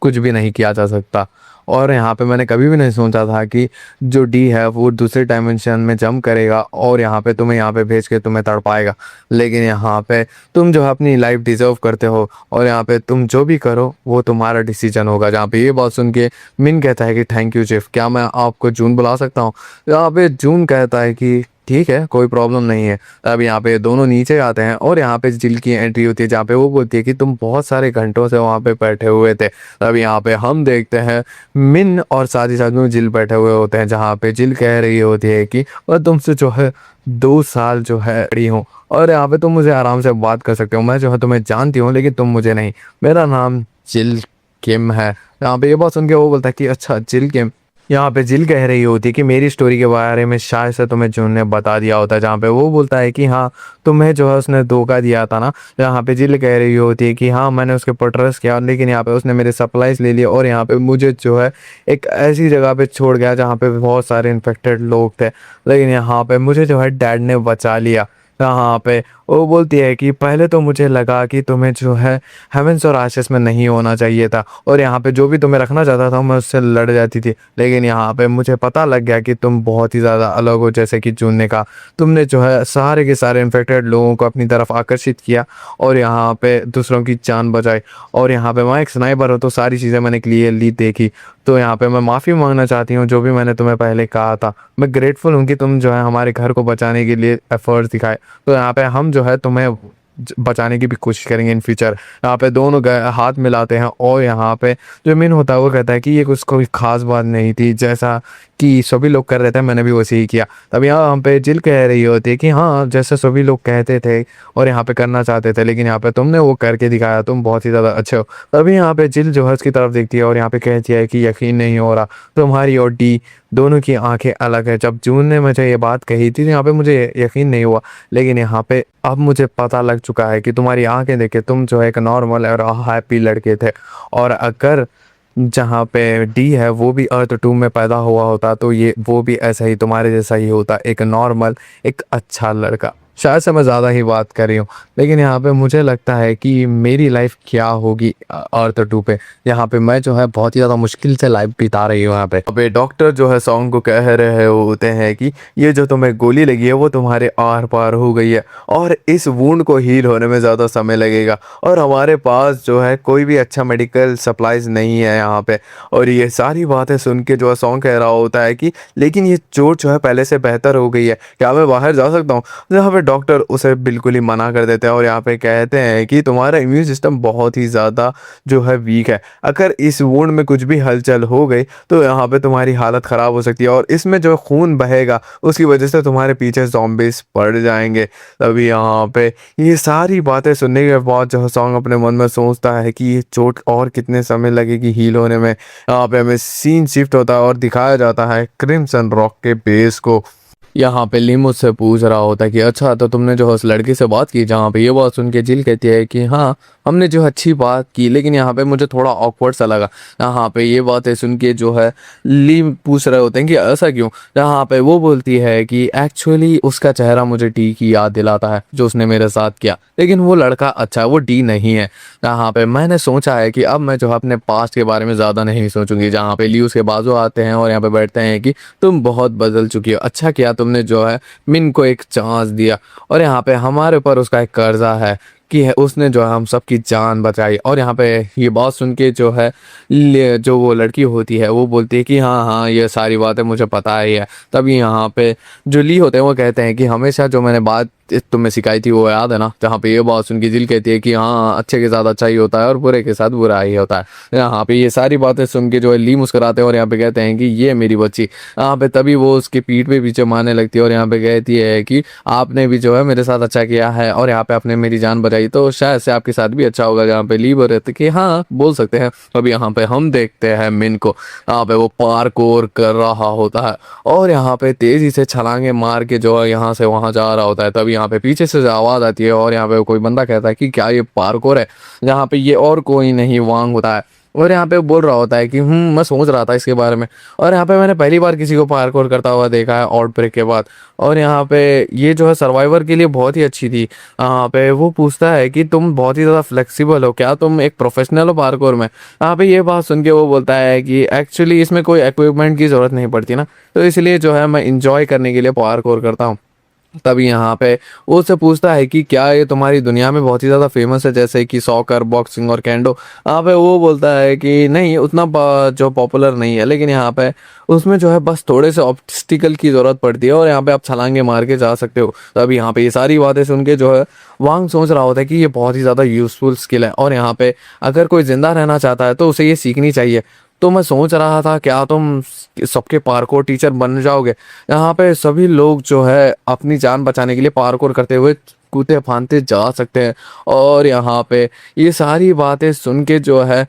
कुछ भी नहीं किया जा सकता। और यहाँ पे मैंने कभी भी नहीं सोचा था कि जो डी है वो दूसरे डायमेंशन में जंप करेगा और यहाँ पे तुम्हें यहाँ पे भेज के तुम्हें तड़पाएगा। लेकिन यहाँ पे तुम जो है अपनी लाइफ डिजर्व करते हो और यहाँ पे तुम जो भी करो वो तुम्हारा डिसीजन होगा। जहाँ पे ये बात सुन के मिन कहता है कि थैंक यू चीफ, क्या मैं आपको जून बुला सकता हूँ। यहाँ पे जून कहता है कि ठीक है, कोई प्रॉब्लम नहीं है। अब यहाँ पे दोनों नीचे आते हैं और यहाँ पे जिल की एंट्री होती है जहाँ पे वो बोलती है कि तुम बहुत सारे घंटों से वहाँ पे बैठे हुए थे। अब यहाँ पे हम देखते हैं मिन और साथ ही साथ में जिल बैठे हुए होते हैं जहाँ पे जिल कह रही होती है कि मैं तुमसे जो है 2 साल जो है बड़ी हूँ और यहाँ पे तुम मुझे आराम से बात कर सकते हो। मैं जो है तुम्हें जानती हूँ लेकिन तुम मुझे नहीं। मेरा नाम जिल किम है। यहाँ पे ये बात सुन के वो बोलता है कि अच्छा जिल किम। यहाँ पे जिल कह रही होती है कि मेरी स्टोरी के बारे में शायद से तुम्हें जून ने बता दिया होता है। जहाँ पे वो बोलता है कि हाँ, तुम्हें जो है उसने धोखा दिया था ना। यहाँ पे जिल कह रही होती है कि हाँ, मैंने उसके ऊपर ट्रस्ट किया लेकिन यहाँ पे उसने मेरे सप्लाईज ले लिए और यहाँ पे मुझे जो है एक ऐसी जगह पे छोड़ गया जहाँ पे बहुत सारे इन्फेक्टेड लोग थे। लेकिन यहाँ पे मुझे जो है डैड ने बचा लिया। यहाँ पे वो बोलती है कि पहले तो मुझे लगा कि तुम्हें जो है हेवेंस और आशीष में नहीं होना चाहिए था और यहाँ पे जो भी तुम्हें रखना चाहता था मैं उससे लड़ जाती थी। लेकिन यहाँ पे मुझे पता लग गया कि तुम बहुत ही ज़्यादा अलग हो। जैसे कि जून ने कहा, तुमने जो है सारे के सारे इन्फेक्टेड लोगों को अपनी तरफ आकर्षित किया और यहाँ पे दूसरों की जान बचाई। और यहाँ पे मैं एक स्नाइपर हूँ तो सारी चीज़ें मैंने क्लियरली देखी। तो यहाँ पे मैं माफ़ी मांगना चाहती हूँ जो भी मैंने तुम्हें पहले कहा था। मैं ग्रेटफुल हूँ कि तुम जो है हमारे घर को बचाने के लिए एफर्ट्स दिखाए। तो यहाँ पे हम जो है तुम्हें बचाने की भी कोशिश करेंगे इन फ्यूचर। यहाँ पे दोनों हाथ मिलाते हैं और यहाँ पे जो मिन होता है वो कहता है कि ये कुछ कोई खास बात नहीं थी, जैसा कि सभी लोग कर रहे थे मैंने भी वैसे ही किया। तब यहाँ पे जिल कह रही होती है कि हाँ, जैसे सभी लोग कहते थे और यहाँ पे करना चाहते थे लेकिन यहाँ पे तुमने वो करके दिखाया, तुम बहुत ही ज़्यादा अच्छे हो। तभी यहाँ पे जिल जो है उसकी तरफ देखती है और यहाँ पे कहती है कि यकीन नहीं हो रहा, तुम्हारी और डी दोनों की आंखें अलग है। जब जून ने मुझे ये बात कही थी तो यहाँ पे मुझे यकीन नहीं हुआ लेकिन यहाँ पे अब मुझे पता लग चुका है कि तुम्हारी आंखें देखे तुम जो है एक नॉर्मल और हैप्पी लड़के थे। और अगर जहाँ पे डी है वो भी अर्थ 2 में पैदा हुआ होता तो ये वो भी ऐसा ही तुम्हारे जैसा ही होता, एक नॉर्मल एक अच्छा लड़का। शायद से मैं ज़्यादा ही बात कर रही हूँ लेकिन यहाँ पे मुझे लगता है कि मेरी लाइफ क्या होगी अर्थ 2 पे। यहाँ पे मैं जो है बहुत ही ज़्यादा मुश्किल से लाइफ बिता रही हूँ। यहाँ पे अबे डॉक्टर जो है सॉन्ग को कह रहे होते हैं कि ये जो तुम्हें गोली लगी है वो तुम्हारे आर पार हो गई है और इस वुंड को हील होने में ज़्यादा समय लगेगा और हमारे पास जो है कोई भी अच्छा मेडिकल सप्लाईज नहीं है यहाँ पे। और ये सारी बातें सुन के जो है सॉन्ग कह रहा होता है कि लेकिन ये चोट जो है पहले से बेहतर हो गई है, क्या मैं बाहर जा सकता हूँ। यहाँ पे डॉक्टर उसे बिल्कुल ही मना कर देते हैं और यहाँ पे कहते हैं कि तुम्हारा इम्यून सिस्टम बहुत ही ज़्यादा जो है वीक है, अगर इस वुंड में कुछ भी हलचल हो गई तो यहाँ पे तुम्हारी हालत ख़राब हो सकती है और इसमें जो खून बहेगा उसकी वजह से तुम्हारे पीछे ज़ॉम्बीज़ पड़ जाएंगे। तभी यहाँ पे ये सारी बातें सुनने के बाद जो सॉन्ग अपने मन में सोचता है कि ये चोट और कितने समय लगेगी हील होने में। यहाँ पे हमें सीन शिफ्ट होता है और दिखाया जाता है क्रिम्सन रॉक के बेस को। यहाँ पे लीम मुझसे पूछ रहा होता है कि अच्छा तो तुमने जो है उस लड़की से बात की। जहाँ पे ये बात सुन के जिल कहती है कि हाँ हमने जो है अच्छी बात की, लेकिन यहाँ पे मुझे थोड़ा ऑकवर्ड सा लगा। यहाँ पे ये बातें सुन के जो है लीम पूछ रहे होते हैं कि ऐसा क्यों। यहाँ पे वो बोलती है कि एक्चुअली उसका चेहरा मुझे टी की याद दिलाता है जो उसने मेरे साथ किया, लेकिन वो लड़का अच्छा है, वो डी नहीं है। यहाँ पे मैंने सोचा है कि अब मैं जो है अपने पास्ट के बारे में ज़्यादा नहीं सोचूंगी। जहाँ पे ली उसके बाजू आते हैं और यहाँ पे बैठते हैं कि तुम बहुत बदल चुकी हो, अच्छा किया तुमने जो है मिन को एक चांस दिया, और यहाँ पे हमारे ऊपर उसका एक कर्जा है कि है उसने जो है हम सबकी जान बचाई। और यहाँ पे ये बात सुन के जो है जो वो लड़की होती है वो बोलती है कि हाँ हाँ ये सारी बातें मुझे पता ही है। तभी यहाँ पे जो ली होते हैं वो कहते हैं कि हमेशा जो मैंने बात तुम्हें सिखाई थी वो याद है ना। जहाँ पे ये बात सुन के जिल कहती है कि हाँ अच्छे के साथ अच्छा ही होता है और बुरे के साथ बुरा ही होता है। यहाँ पे ये सारी बातें सुन के जो है ली मुस्कुराते हैं और यहाँ पे कहते हैं कि ये मेरी बच्ची। यहाँ पे तभी वो उसकी पीठ पे पीछे मारने लगती है और यहाँ पे कहती है कि आपने भी जो है मेरे साथ अच्छा किया है और यहाँ पे आपने मेरी जान बचाई, तो शायद से आपके साथ भी अच्छा होगा। जहाँ पे ली बोल रहे थे कि हाँ बोल सकते हैं। अभी यहाँ पे हम देखते हैं मिन को, यहाँ पे वो पार्कोर कर रहा होता है और यहाँ पे तेजी से छलांगे मार के जो है यहाँ से वहाँ जा रहा होता है। तभी यहाँ पे पीछे से आवाज आती है और यहाँ पे कोई बंदा कहता है कि क्या ये पार्कोर है। जहाँ पे ये और कोई नहीं वांग होता है और यहाँ पे बोल रहा होता है कि मैं सोच रहा था इसके बारे में, और यहाँ पे मैंने पहली बार किसी को पार्कोर करता हुआ देखा है आउटब्रेक के बाद। और यहाँ पे ये जो है सर्वाइवर के लिए बहुत ही अच्छी थी। यहाँ पे वो पूछता है कि तुम बहुत ही ज़्यादा फ्लेक्सिबल हो, क्या तुम एक प्रोफेशनल हो पार्कोर में। यहाँ पे ये बात सुन के वो बोलता है कि एक्चुअली इसमें कोई इक्विपमेंट की ज़रूरत नहीं पड़ती ना, तो इसलिए जो है मैं इंजॉय करने के लिए पार्कोर करता हूँ। तभी यहाँ पे वो उससे पूछता है कि क्या ये तुम्हारी दुनिया में बहुत ही ज़्यादा फेमस है जैसे कि सॉकर, बॉक्सिंग और कैंडो। यहाँ पे वो बोलता है कि नहीं उतना जो पॉपुलर नहीं है, लेकिन यहाँ पे उसमें जो है बस थोड़े से ऑब्स्टिकल की ज़रूरत पड़ती है और यहाँ पे आप छलांगे मार के जा सकते हो। तो अभी यहाँ पे ये सारी बातें सुन के जो है वांग सोच रहा होता है कि ये बहुत ही ज़्यादा यूज़फुल स्किल है और यहाँ पे अगर कोई ज़िंदा रहना चाहता है तो उसे ये सीखनी चाहिए। तो मैं सोच रहा था क्या तुम सबके पार्कोर टीचर बन जाओगे। यहाँ पे सभी लोग जो है अपनी जान बचाने के लिए पार्कोर करते हुए कूदते फांदते जा सकते हैं। और यहाँ पे ये सारी बातें सुन के जो है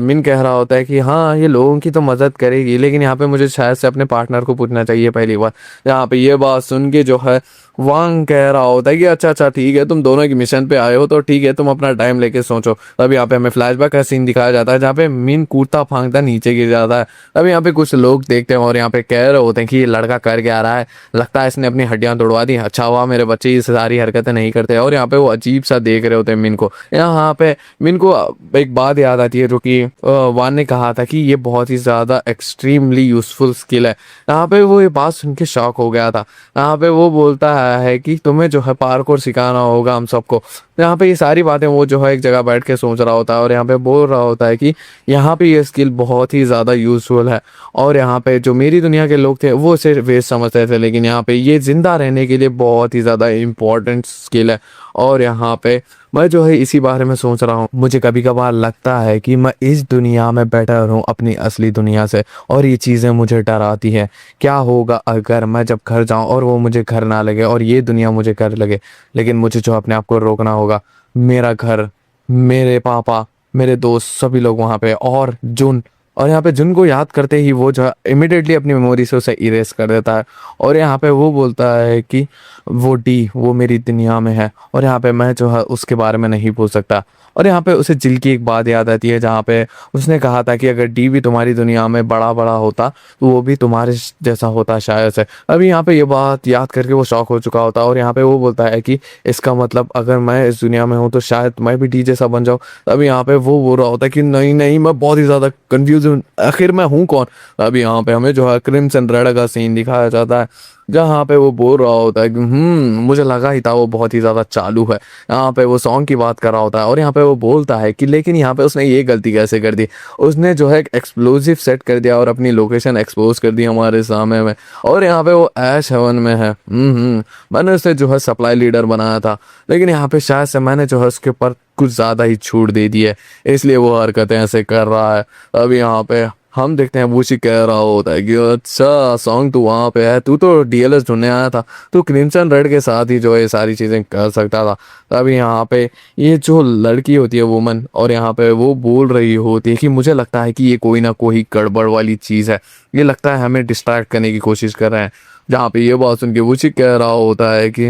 मिन कह रहा होता है कि हाँ ये लोगों की तो मदद करेगी, लेकिन यहाँ पे मुझे शायद से अपने पार्टनर को पूछना चाहिए पहली बार। यहाँ पे ये बात सुन के जो है वांग कह रहा होता है कि अच्छा अच्छा ठीक है तुम दोनों एक मिशन पे आए हो तो ठीक है तुम अपना टाइम लेके सोचो। तब यहाँ पे हमें फ्लैशबैक का सीन दिखाया जाता है जहाँ पे मिन कूदता फांगता नीचे गिर जाता है। तब यहाँ पे कुछ लोग देखते हैं और यहाँ पे कह रहे होते हैं कि ये लड़का कर क्या रहा है, लगता है इसने अपनी हड्डियां तोड़वा दी, अच्छा हुआ मेरे बच्चे ये सारी हरकतें नहीं करते। और यहाँ पे वो अजीब सा देख रहे होते हैं मिन को। यहाँ पे मिन को एक बात याद आती है जो कि वान ने कहा था कि ये बहुत ही ज़्यादा एक्सट्रीमली यूजफुल स्किल है। यहाँ पे वो ये बात सुन के शॉक हो गया था। यहाँ पे वो बोलता है कि तुम्हें जो है पार्कोर सिखाना होगा हम सबको। यहाँ पे ये सारी बातें वो जो है एक जगह बैठ के सोच रहा होता है और यहाँ पे बोल रहा होता है कि यहाँ पे ये स्किल बहुत ही ज़्यादा यूजफुल है और यहाँ पे जो मेरी दुनिया के लोग थे वो इसे वेस्ट समझते थे, लेकिन यहाँ पे ये ज़िंदा रहने के लिए बहुत ही ज़्यादा इम्पोर्टेंट स्किल है। और यहाँ पे मैं जो है इसी बारे में सोच रहा हूँ। मुझे कभी कभार लगता है कि मैं इस दुनिया में बेटर हूँ अपनी असली दुनिया से और ये चीज़ें मुझे डराती हैं। क्या होगा अगर मैं जब घर जाऊँ और वो मुझे घर ना लगे और ये दुनिया मुझे घर लगे। लेकिन मुझे जो अपने आप को रोकना होगा। मेरा घर, मेरे पापा, मेरे दोस्त, सभी लोग वहाँ पे और जुन। और यहाँ पे जुन को याद करते ही वो जो है इमिडिएटली अपनी मेमोरी से उसे इरेज कर देता है। और यहाँ पे वो बोलता है कि वो डी वो मेरी दुनिया में है और यहाँ पे मैं जो है उसके बारे में नहीं पूछ सकता। और यहाँ पे उसे जिल की एक बात याद आती है जहाँ पे उसने कहा था कि अगर डी भी तुम्हारी दुनिया में बड़ा बड़ा होता तो वो भी तुम्हारे जैसा होता शायद से। अभी यहाँ पे ये बात याद करके वो शॉक हो चुका होता और यहाँ पे वो बोलता है कि इसका मतलब अगर मैं इस दुनिया में हूँ तो शायद मैं भी डी जैसा बन जाऊँ। अभी यहाँ पे वो बोल रहा होता है कि नहीं नहीं मैं बहुत ही ज़्यादा कन्फ्यूज हूँ, आखिर मैं हूँ कौन। अभी यहाँ पे हमें जो है क्रिम्सन रेड का सीन दिखाया जाता है जहाँ पे वो बोल रहा होता है कि मुझे लगा ही था वो बहुत ही ज़्यादा चालू है। यहाँ पे वो सॉन्ग की बात कर रहा होता है और यहाँ पे वो बोलता है कि लेकिन यहाँ पे उसने ये गलती कैसे कर दी, उसने जो है एक एक्सप्लोजिव सेट कर दिया और अपनी लोकेशन एक्सपोज कर दी हमारे सामने में। और यहाँ पे वो ऐश हेवन में है। मैंने उसे जो है सप्लाई लीडर बनाया था, लेकिन यहाँ पे शायद से मैंने जो है उसके ऊपर कुछ ज़्यादा ही छूट दे दी है, इसलिए वो हरकतें ऐसे कर रहा है। अब यहाँ पे हम देखते हैं वूशी कह रहा होता है कि अच्छा सॉन्ग तू वहाँ पे है, तू तो डीएलएस ढूंढने आया था, तू क्रिम्सन रेड के साथ ही जो है ये सारी चीज़ें कर सकता था। तब यहाँ पे ये जो लड़की होती है वुमन, और यहाँ पे वो बोल रही होती है कि मुझे लगता है कि ये कोई ना कोई गड़बड़ वाली चीज़ है, ये लगता है हमें डिस्ट्रैक्ट करने की कोशिश कर रहे हैं। जहाँ पे ये बात सुन के वूची कह रहा होता है कि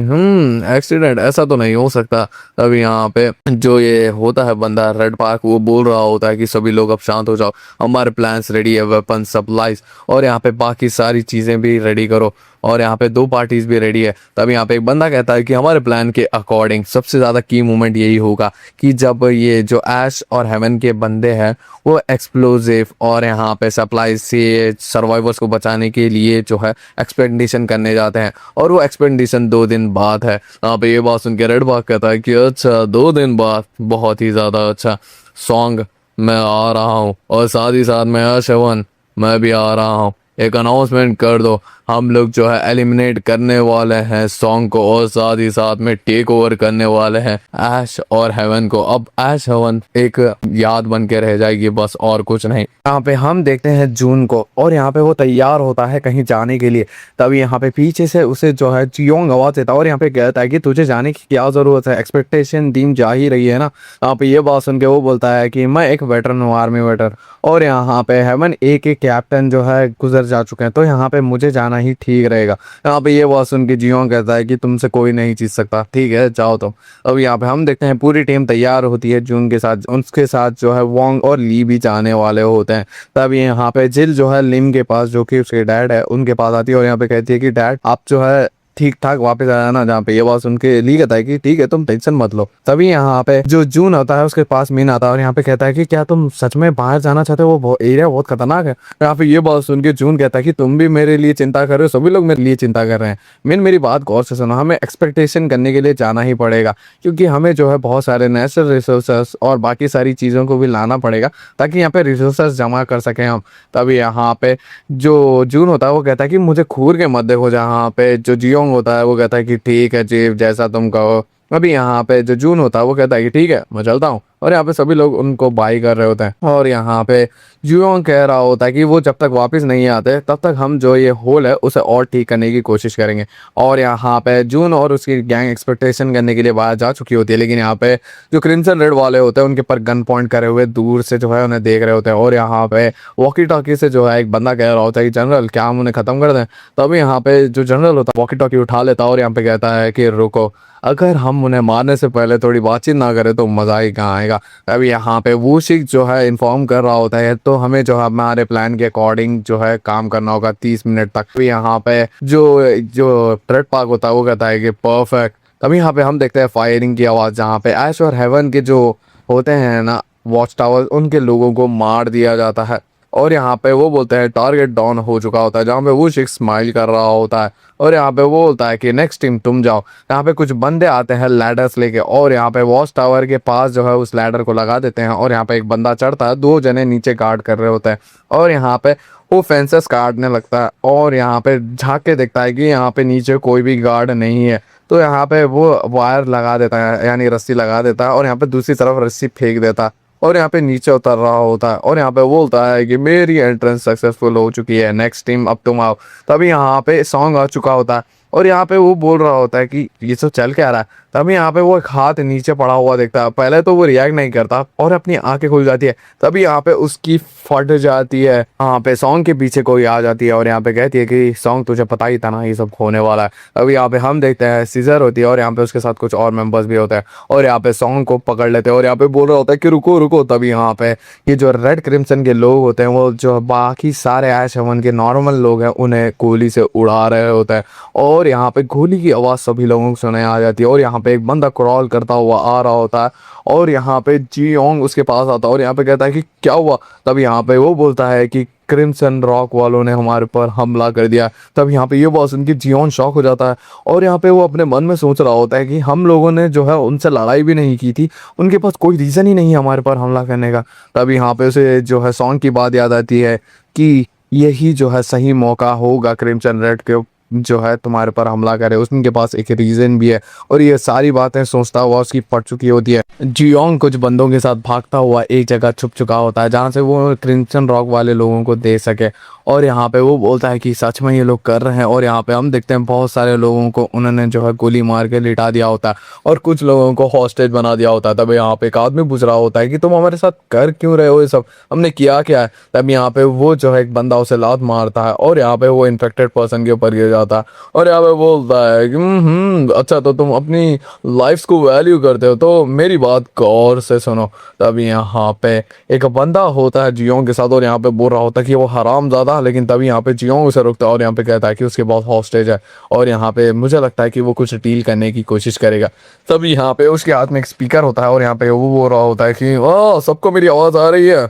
एक्सीडेंट, ऐसा तो नहीं हो सकता। तभी यहाँ पे जो ये होता है बंदा रेड पार्क, वो बोल रहा होता है कि सभी लोग अब शांत हो जाओ, हमारे प्लान्स रेडी है, वेपन सप्लाईज और यहाँ पे बाकी सारी चीज़ें भी रेडी करो, और यहाँ पे दो पार्टीज भी रेडी है। तब यहाँ पे एक बंदा कहता है कि हमारे प्लान के अकॉर्डिंग सबसे ज़्यादा की मूवमेंट यही होगा कि जब ये जो ऐश और हेवन के बंदे हैं वो एक्सप्लोजिव और यहाँ पे सप्लाई से सर्वाइवर्स को बचाने के लिए जो है एक्सपेडिशन करने जाते हैं, और वो एक्सपेडिशन 2 दिन बाद है। यहाँ पे ये बात सुन के रेड बाग कहता है कि अच्छा 2 दिन बाद, बहुत ही ज़्यादा अच्छा सॉन्ग, मैं आ रहा हूँ और साथ ही साथ मैं ऐश हेवन मैं भी आ रहा हूँ, एक अनाउंसमेंट कर दो, हम लोग जो है एलिमिनेट करने वाले हैं सॉन्ग को और साथ ही साथ में टेक ओवर करने वाले हैं ऐश और हेवन को। अब ऐश हेवन एक याद बन के रह जाएगी बस, और कुछ नहीं। यहाँ पे हम देखते हैं जून को, और यहाँ पे वो तैयार होता है कहीं जाने के लिए। तभी यहाँ पे पीछे से उसे जो है जियोंग आवाज देता है और यहाँ पे कहता है कि तुझे जाने की क्या जरूरत है, एक्सपेक्टेशन टीम जा ही रही है ना। यहाँ पे ये बात सुन के वो बोलता है कि मैं एक वेटरन हूँ, आर्मी वेटर, और यहाँ पे हेवन एक कैप्टन जो है गुजर जा चुके हैं, तो यहाँ पे मुझे जाना ही ठीक रहेगा। यहाँ पे ये बात सुन के जियोंग कहता है कि तुमसे कोई नहीं जीत सकता, ठीक है जाओ तुम। अब यहाँ पे हम देखते हैं पूरी टीम तैयार होती है जून के साथ, उसके साथ जो है वोंग और ली भी जाने वाले होते हैं। तब यहाँ पे जिल जो है लिम के पास, जो कि उसके डैड है, उनके पास आती है और यहाँ पे कहती है कि डैड आप जो है ठीक ठाक वापस आया ना। जहाँ पे ये बात सुन के ली कहता है कि ठीक है तुम टेंशन मत लो। तभी यहाँ पे जो जून होता है उसके पास मीन आता है और यहाँ पे कहता है कि क्या तुम सच में बाहर जाना चाहते हो, वो एरिया बहुत खतरनाक है। यहाँ पे ये बात सुन के जून कहता है कि तुम भी मेरे लिए चिंता कर रहे हो, सभी लोग मेरे लिए चिंता कर रहे हैं। मीन मेरी बात गौर से सुनो, हमें एक्सपेक्टेशन करने के लिए जाना ही पड़ेगा, क्योंकि हमें जो है बहुत सारे नेचुरल रिसोर्सेस और बाकी सारी चीज़ों को भी लाना पड़ेगा ताकि यहाँ पे रिसोर्सेस जमा कर सकें हम। तभी यहाँ पे जो जून होता है वो कहता है कि मुझे घूर के मत देखो। जहाँ पे जो जियोंग होता है वो कहता है कि ठीक है चीफ, जैसा तुम कहो। अभी यहाँ पे जो जून होता है वो कहता है कि ठीक है मैं चलता हूँ, और यहाँ पे सभी लोग उनको बाई कर रहे होते हैं। और यहाँ पे जियोंग कह रहा होता है कि वो जब तक वापस नहीं आते तब तक हम जो ये होल है उसे और ठीक करने की कोशिश करेंगे। और यहाँ पे जून और उसकी गैंग एक्सपेक्टेशन करने के लिए बाहर जा चुकी होती है, लेकिन यहाँ पे जो क्रिम्सन रेड वाले होते हैं उनके पर गन पॉइंट करे हुए दूर से जो है उन्हें देख रहे होते हैं। और यहाँ पे वॉकी टॉकी से जो है एक बंदा कह रहा होता है कि जनरल क्या हम उन्हें ख़त्म कर दें। तभी यहाँ पे जो जनरल होता है वॉकी टॉकी उठा लेता है और यहाँ पे कहता है कि रुको, अगर हम उन्हें मारने से पहले थोड़ी बातचीत ना करें तो मज़ा ही कहाँ आएगा। अभी यहाँ पे वूशिक जो है इन्फॉर्म कर रहा होता है, तो हमें जो है हमारे प्लान के अकॉर्डिंग जो है काम करना होगा 30 मिनट तक। भी यहाँ पे जो जो ट्रेड पार्क होता है वो कहता है कि परफेक्ट। तभी यहाँ पे हम देखते हैं फायरिंग की आवाज़, जहाँ पे ऐश और हेवन के जो होते हैं ना वॉच टावर, उनके लोगों को मार दिया जाता है। और यहाँ पे वो बोलते हैं टारगेट डाउन हो चुका होता है, जहाँ पे वो शिक स्माइल कर रहा होता है। और यहाँ पे वो बोलता है कि नेक्स्ट टीम तुम जाओ। यहाँ पे कुछ बंदे आते हैं लैडर्स लेके, और यहाँ पे वॉच टावर के पास जो है उस लैडर को लगा देते हैं, और यहाँ पे एक बंदा चढ़ता है, 2 जने नीचे गार्ड कर रहे होते हैं। और यहाँ पे वो फेंसेस काटने लगता है और यहाँ पे झाँक के देखता है कि यहाँ पे नीचे कोई भी गार्ड नहीं है। तो यहाँ पे वो वायर लगा देता है, यानी रस्सी लगा देता है, और यहाँ पे दूसरी तरफ रस्सी फेंक देता है और यहाँ पे नीचे उतर रहा होता है। और यहाँ पे बोलता है कि मेरी एंट्रेंस सक्सेसफुल हो चुकी है, नेक्स्ट टीम अब तुम आओ। तभी यहाँ पे सॉन्ग आ चुका होता है और यहाँ पे वो बोल रहा होता है कि ये सब चल क्या रहा है। तभी यहाँ पे वो एक हाथ नीचे पड़ा हुआ देखता है। पहले तो वो रिएक्ट नहीं करता और अपनी आंखें खुल जाती है। तभी यहाँ पे उसकी फट जाती है। यहाँ पे सॉन्ग के पीछे कोई आ जाती है और यहाँ पे कहती है कि सॉन्ग तुझे पता ही था ना ये सब होने वाला है। अभी यहाँ पे हम देखते हैं सीजर होती है और यहाँ पे उसके साथ कुछ और मेंबर्स भी होते हैं और यहाँ पे सॉन्ग को पकड़ लेते हैं और यहाँ पे बोल रहा होता है कि रुको रुको। तभी यहाँ पे ये जो रेड क्रिम्सन के लोग होते हैं वो जो बाकी सारे ऐश हेवन के नॉर्मल लोग हैं उन्हें गोली से उड़ा रहे होते हैं। और और यहाँ पे गोली की आवाज़ सभी लोगों को सुनाई आ जाती है और यहाँ पे एक बंदा क्रॉल करता हुआ आ रहा होता है और यहाँ पे जियोंग उसके पास आता है और यहाँ पे कहता है कि क्या हुआ। तब यहाँ पे वो बोलता है कि क्रिम्सन रॉक वालों ने हमारे पर हमला कर दिया। तब यहाँ पे ये बात सुन के जियोंग शॉक हो जाता है और यहाँ पे वो अपने मन में सोच रहा होता है कि हम लोगों ने जो है उनसे लड़ाई भी नहीं की थी, उनके पास कोई रीज़न ही नहीं है हमारे पर हमला करने का। तब यहाँ पे उसे जो है सॉन्ग की बात याद आती है कि यही जो है सही मौका होगा क्रिम्सन रेड के जो है तुम्हारे पर हमला करे, उनके पास एक रीज़न भी है। और ये सारी बातें सोचता हुआ उसकी पड़ चुकी होती है। जियोंग कुछ बंदों के साथ भागता हुआ एक जगह छुप चुका होता है जहाँ से वो क्रिम्सन रॉक वाले लोगों को दे सके और यहाँ पे वो बोलता है कि सच में ये लोग कर रहे हैं। और यहाँ पे हम देखते हैं बहुत सारे लोगों को उन्होंने जो है गोली मार के लिटा दिया होता है और कुछ लोगों को हॉस्टेज बना दिया होता है। तब यहाँ पे एक आदमी पूछ रहा होता है कि तुम हमारे साथ कर क्यों रहे हो ये सब, हमने किया क्या है। तब यहाँ पे वो जो है एक बंदा उसे लात मारता है और यहाँ पे वो इन्फेक्टेड पर्सन के ऊपर गिर जाता है और यहाँ पे बोलता है कि अच्छा तो तुम अपनी लाइफ को वैल्यू करते हो तो मेरी बात गौर से सुनो। तब यहाँ पे एक बंदा होता है जियोंग के साथ और यहाँ पे बोल रहा होता है कि वो हराम ज़्यादा, लेकिन तभी यहाँ पे जियोंग उसे रोकता है और यहाँ पे कहता है कि उसके पास हॉस्टेज है और यहाँ पे मुझे लगता है कि वो कुछ डील करने की कोशिश करेगा। तभी यहाँ पे उसके हाथ में एक स्पीकर होता है और यहाँ पे वो बोल रहा होता है कि वाह सबको मेरी आवाज़ आ रही है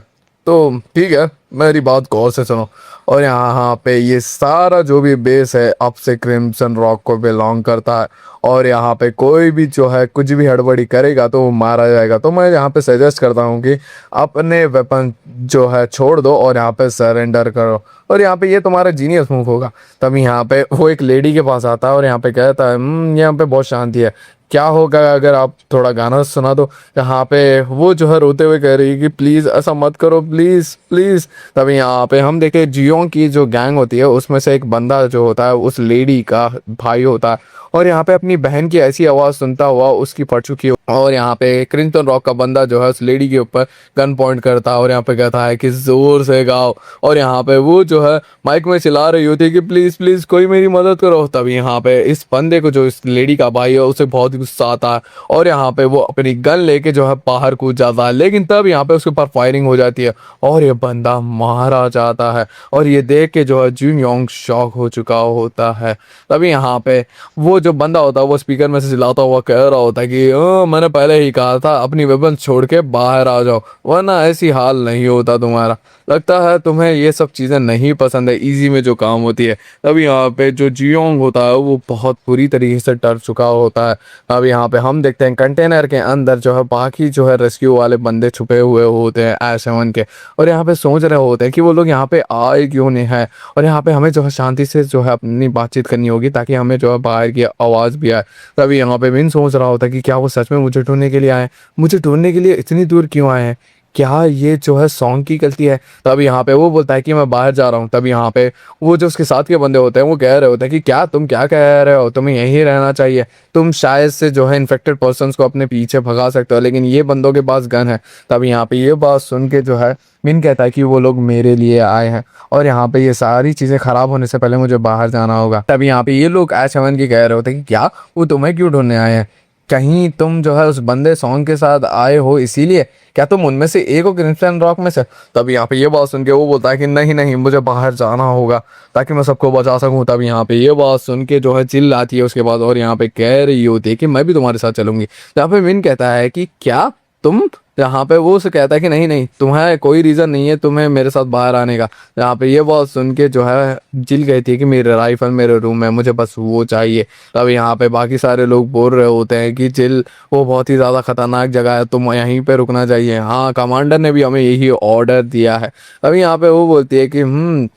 तो ठीक है मेरी बात गौर से सुनो। और यहाँ पे ये सारा जो भी बेस है अब से क्रिम्सन रॉक को बिलोंग करता है और यहाँ पे कोई भी जो है कुछ भी हड़बड़ी करेगा तो वो मारा जाएगा। तो मैं यहाँ पे सजेस्ट करता हूँ कि अपने वेपन जो है छोड़ दो और यहाँ पे सरेंडर करो और यहाँ पे ये तुम्हारा जीनियस मूव होगा। तभी यहाँ पे वो एक लेडी के पास आता है और यहाँ पे कहता है यहाँ पे बहुत शांति है, क्या होगा अगर आप थोड़ा गाना सुना दो। यहाँ पे वो जो है रोते हुए कह रही है कि प्लीज़ ऐसा मत करो प्लीज़ प्लीज़। तभी यहाँ पे हम देखे जियोंग की जो गैंग होती है उसमें से एक बंदा जो होता है उस लेडी का भाई होता है और यहाँ पे अपनी बहन की ऐसी आवाज़ सुनता हुआ उसकी पड़ चुकी हो और यहाँ पे क्रिम्सन रॉक का बंदा जो है उस लेडी के ऊपर गन पॉइंट करता है और यहाँ पे कहता है कि ज़ोर से गाओ। और यहाँ पे वो जो है माइक में चिल्ला रही होती है कि प्लीज़ प्लीज़ कोई मेरी मदद करो। तभी यहाँ पे इस बंदे को जो इस लेडी का भाई है उसे बहुत गुस्सा आता है और यहाँ पे वो अपनी गन लेके जो है बाहर कूद जाता है, लेकिन तब यहाँ पे उसके ऊपर फायरिंग हो जाती है और ये बंदा मारा जाता है और ये देख के जो है जियोंग शॉक हो चुका होता है। तभी यहाँ पे वो जो बंदा होता है वो स्पीकर में से चिल्लाता हुआ कह रहा होता है कि मैंने पहले ही कहा था अपनी वेपन छोड़ के बाहर आ जाओ वरना ऐसी हाल नहीं होता तुम्हारा, लगता है तुम्हें ये सब चीज़ें नहीं पसंद है इजी में जो काम होती है। तब यहाँ पे जो जियोंग होता है वो बहुत बुरी तरीके से डर चुका होता है। अब यहाँ पे हम देखते हैं कंटेनर के अंदर जो है बाकी जो है रेस्क्यू वाले बंदे छुपे हुए होते हैं A7 के और यहाँ पे सोच रहे होते हैं कि वो लोग यहाँ पे आए क्यों नहीं है और यहाँ पे हमें जो है शांति से जो है अपनी बातचीत करनी होगी ताकि हमें जो है बाहर की आवाज़ भी आए। तभी यहाँ पे विन सोच रहा होता है कि क्या वो सच में मुझे ढूंढने के लिए आए, मुझे ढूंढने के लिए इतनी दूर क्यों आए हैं, क्या ये जो है सॉन्ग की गलती है। तब यहाँ पे वो बोलता है कि मैं बाहर जा रहा हूँ। तब यहाँ पे वो जो उसके साथ के बंदे होते हैं वो कह रहे होते हैं कि क्या तुम क्या कह रहे हो, तुम्हें यहीं रहना चाहिए, तुम शायद से जो है इन्फेक्टेड पर्सन्स को अपने पीछे भगा सकते हो लेकिन ये बंदों के पास गन है। तब यहाँ पे ये बात सुन के जो है मिन कहता है कि वो लोग मेरे लिए आए हैं और यहाँ पे ये सारी चीज़ें ख़राब होने से पहले मुझे बाहर जाना होगा। तब यहाँ पे ये लोग A7 के कह रहे होते हैं कि क्या वो तुम्हें क्यों ढूंढने आए हैं, कहीं तुम जो है उस बंदे सॉन्ग के साथ आए हो इसीलिए, क्या तुम उनमें से एक हो क्रिम्सन रॉक में से। तब यहाँ पे ये बात सुन के वो बोलता है कि नहीं नहीं मुझे बाहर जाना होगा ताकि मैं सबको बचा सकूं। तब यहाँ पे ये बात सुन के जो है चिल्लाती है उसके बाद और यहाँ पे कह रही होती है कि मैं भी तुम्हारे साथ चलूंगी। यहाँ पे विन कहता है कि क्या तुम, यहाँ पे वो उसे कहता है कि नहीं नहीं तुम्हें कोई रीज़न नहीं है तुम्हें मेरे साथ बाहर आने का। यहाँ पे ये बात सुन के जो है जिल कहती है कि मेरे राइफल मेरे रूम में, मुझे बस वो चाहिए। तब यहाँ पे बाकी सारे लोग बोल रहे होते हैं कि जिल वो बहुत ही ज़्यादा खतरनाक जगह है, तुम यहीं पे रुकना चाहिए, हाँ कमांडर ने भी हमें यही ऑर्डर दिया है। अभी यहाँ पे वो बोलती है कि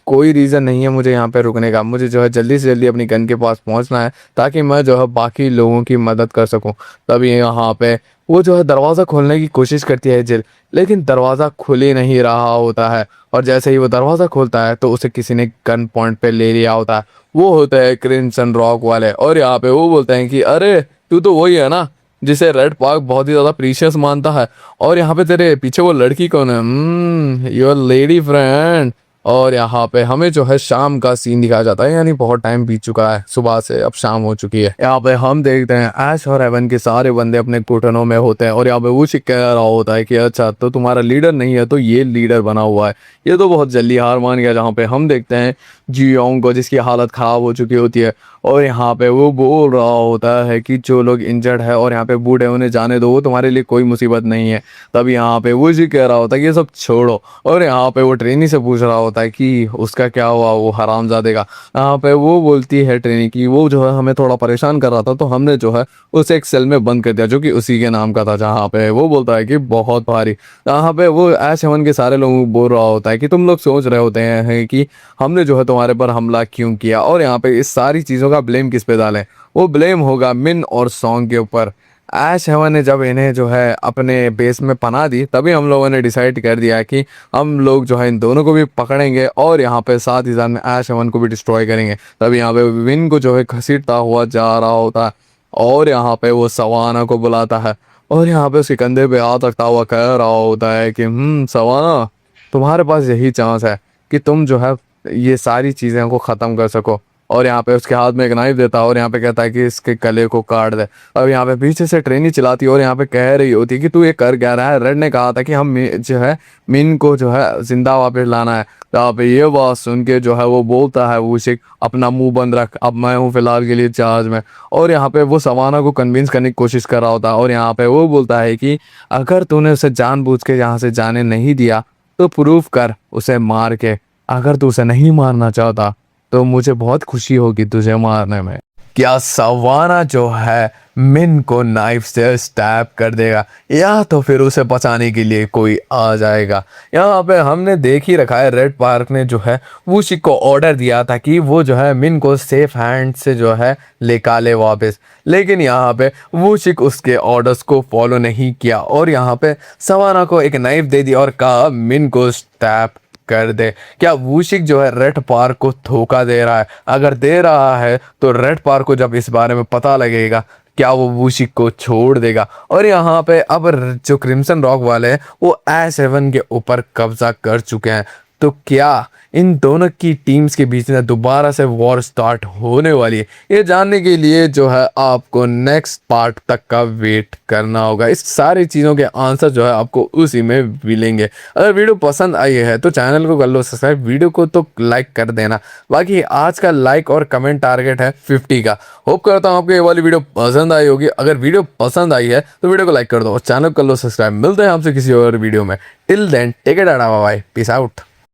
कोई रीज़न नहीं है मुझे यहाँ पे रुकने का, मुझे जो है जल्दी से जल्दी अपनी गन के पास पहुँचना है ताकि मैं जो है बाकी लोगों की मदद कर सकूँ। तभी यहाँ पे वो जो है दरवाज़ा खोलने की कोशिश करती है जिल, लेकिन दरवाज़ा खुल ही नहीं रहा होता है और जैसे ही वो दरवाज़ा खोलता है तो उसे किसी ने गन पॉइंट पे ले लिया होता है। वो होता है क्रिम्सन रॉक वाले और यहाँ पे वो बोलते हैं कि अरे तू तो वही है ना जिसे रेड पार्क बहुत ही ज़्यादा प्रीशियस मानता है, और यहाँ पे तेरे पीछे वो लड़की कौन है, योर लेडी फ्रेंड। और यहाँ पे हमें जो है शाम का सीन दिखाया जाता है, यानी बहुत टाइम बीत चुका है, सुबह से अब शाम हो चुकी है। यहाँ पे हम देखते हैं ऐश और एवन के सारे बंदे अपने घुटनों में होते हैं और यहाँ पे वो कह रहा होता है कि अच्छा तो तुम्हारा लीडर नहीं है तो ये लीडर बना हुआ है, ये तो बहुत जल्दी हार मान गया। जहाँ पे हम देखते हैं जियोंग को जिसकी हालत ख़राब हो चुकी होती है और यहाँ पे वो बोल रहा होता है कि जो लोग इंजर्ड है और यहाँ पे बूढ़े उन्हें जाने दो, वो तुम्हारे लिए कोई मुसीबत नहीं है। तब यहाँ पे वो जी कह रहा होता है कि ये सब छोड़ो, और यहाँ पे वो ट्रेनी से पूछ रहा होता है कि उसका क्या हुआ वो हरामजादे का। यहाँ पे वो बोलती है ट्रेनी की वो जो है हमें थोड़ा परेशान कर रहा था, तो हमने जो है उसे एक सेल में बंद कर दिया जो कि उसी के नाम का था। जहाँ पे वो बोलता है कि बहुत भारी। यहाँ पे वो ऐश हेवन के सारे लोगों को बोल रहा होता है कि तुम लोग सोच रहे होते हैं कि हमने जो है तुम्हारे पर हमला क्यों किया, और यहाँ पे इस सारी चीज़ों का ब्लेम किस पे डालें। वो ब्लेम होगा मिन और सॉन्ग के ऊपर। ऐश हेवन ने जब इन्हें जो है अपने बेस में पनाह दी, तभी हम लोगों ने डिसाइड कर दिया कि हम लोग जो है इन दोनों को भी पकड़ेंगे और यहाँ पे साथ ही साथ में ऐश हेवन को भी डिस्ट्रॉय करेंगे। तभी यहाँ पे विन को जो है घसीटता हुआ जा रहा होता है, और यहाँ पे वो सवाना को बुलाता है, और यहाँ पे उसके कंधे पे हाथ रखता हुआ कह रहा होता है कि सवाना, तुम्हारे पास यही चांस है कि तुम जो है ये सारी चीज़ें को ख़त्म कर सको। और यहाँ पे उसके हाथ में एक नाइफ देता है और यहाँ पे कहता है कि इसके गले को काट दे। अब यहाँ पे पीछे से ट्रेनी चिल्लाती है और यहाँ पे कह रही होती है कि तू ये कर क्या रहा है। रेड ने कहा था कि हम जो है मिन को जो है जिंदा वापस लाना है। तो यहाँ पे ये बात सुन के जो है वो बोलता है वूशिक अपना मुंह बंद रख, अब मैं हूँ फिलहाल के लिए चार्ज में। और यहाँ पे वो सवाना को कन्विंस करने की कोशिश कर रहा होता है, और यहाँ पे वो बोलता है कि अगर तूने उसे जानबूझ के यहाँ से जाने नहीं दिया तो प्रूफ कर उसे मार के। अगर तू उसे नहीं मारना चाहता तो मुझे बहुत खुशी होगी तुझे मारने में। क्या सवाना जो है मिन को नाइफ से स्टैब कर देगा, या तो फिर उसे बचाने के लिए कोई आ जाएगा। यहाँ पे हमने देख ही रखा है रेड पार्क ने जो है वूशिक को ऑर्डर दिया था कि वो जो है मिन को सेफ हैंड से जो है निकाले वापस, लेकिन यहाँ पे वूशिक उसके ऑर्डर्स को फॉलो नहीं किया और यहाँ पे सवाना को एक नाइफ दे दिया और कहा मिन को स्टैब कर दे। क्या वूशिक जो है रेड पार्क को धोखा दे रहा है? अगर दे रहा है तो रेड पार्क को जब इस बारे में पता लगेगा, क्या वो वूशिक को छोड़ देगा? और यहाँ पे अब जो क्रिम्सन रॉक वाले हैं वो A7 के ऊपर कब्जा कर चुके हैं। तो क्या इन दोनों की टीम्स के बीच में दोबारा से वॉर स्टार्ट होने वाली है? ये जानने के लिए जो है आपको नेक्स्ट पार्ट तक का वेट करना होगा। इस सारी चीज़ों के आंसर जो है आपको उसी में मिलेंगे। अगर वीडियो पसंद आई है तो चैनल को कर लो सब्सक्राइब, वीडियो को तो लाइक कर देना। बाकी आज का लाइक और कमेंट टारगेट है 50 का। होप करता हूँ आपको ये वाली वीडियो पसंद आई होगी। अगर वीडियो पसंद आई है तो वीडियो को लाइक कर दो और चैनल को कर लो सब्सक्राइब। मिलते हैं आपसे किसी और वीडियो में। Till then take it, bye bye, peace out.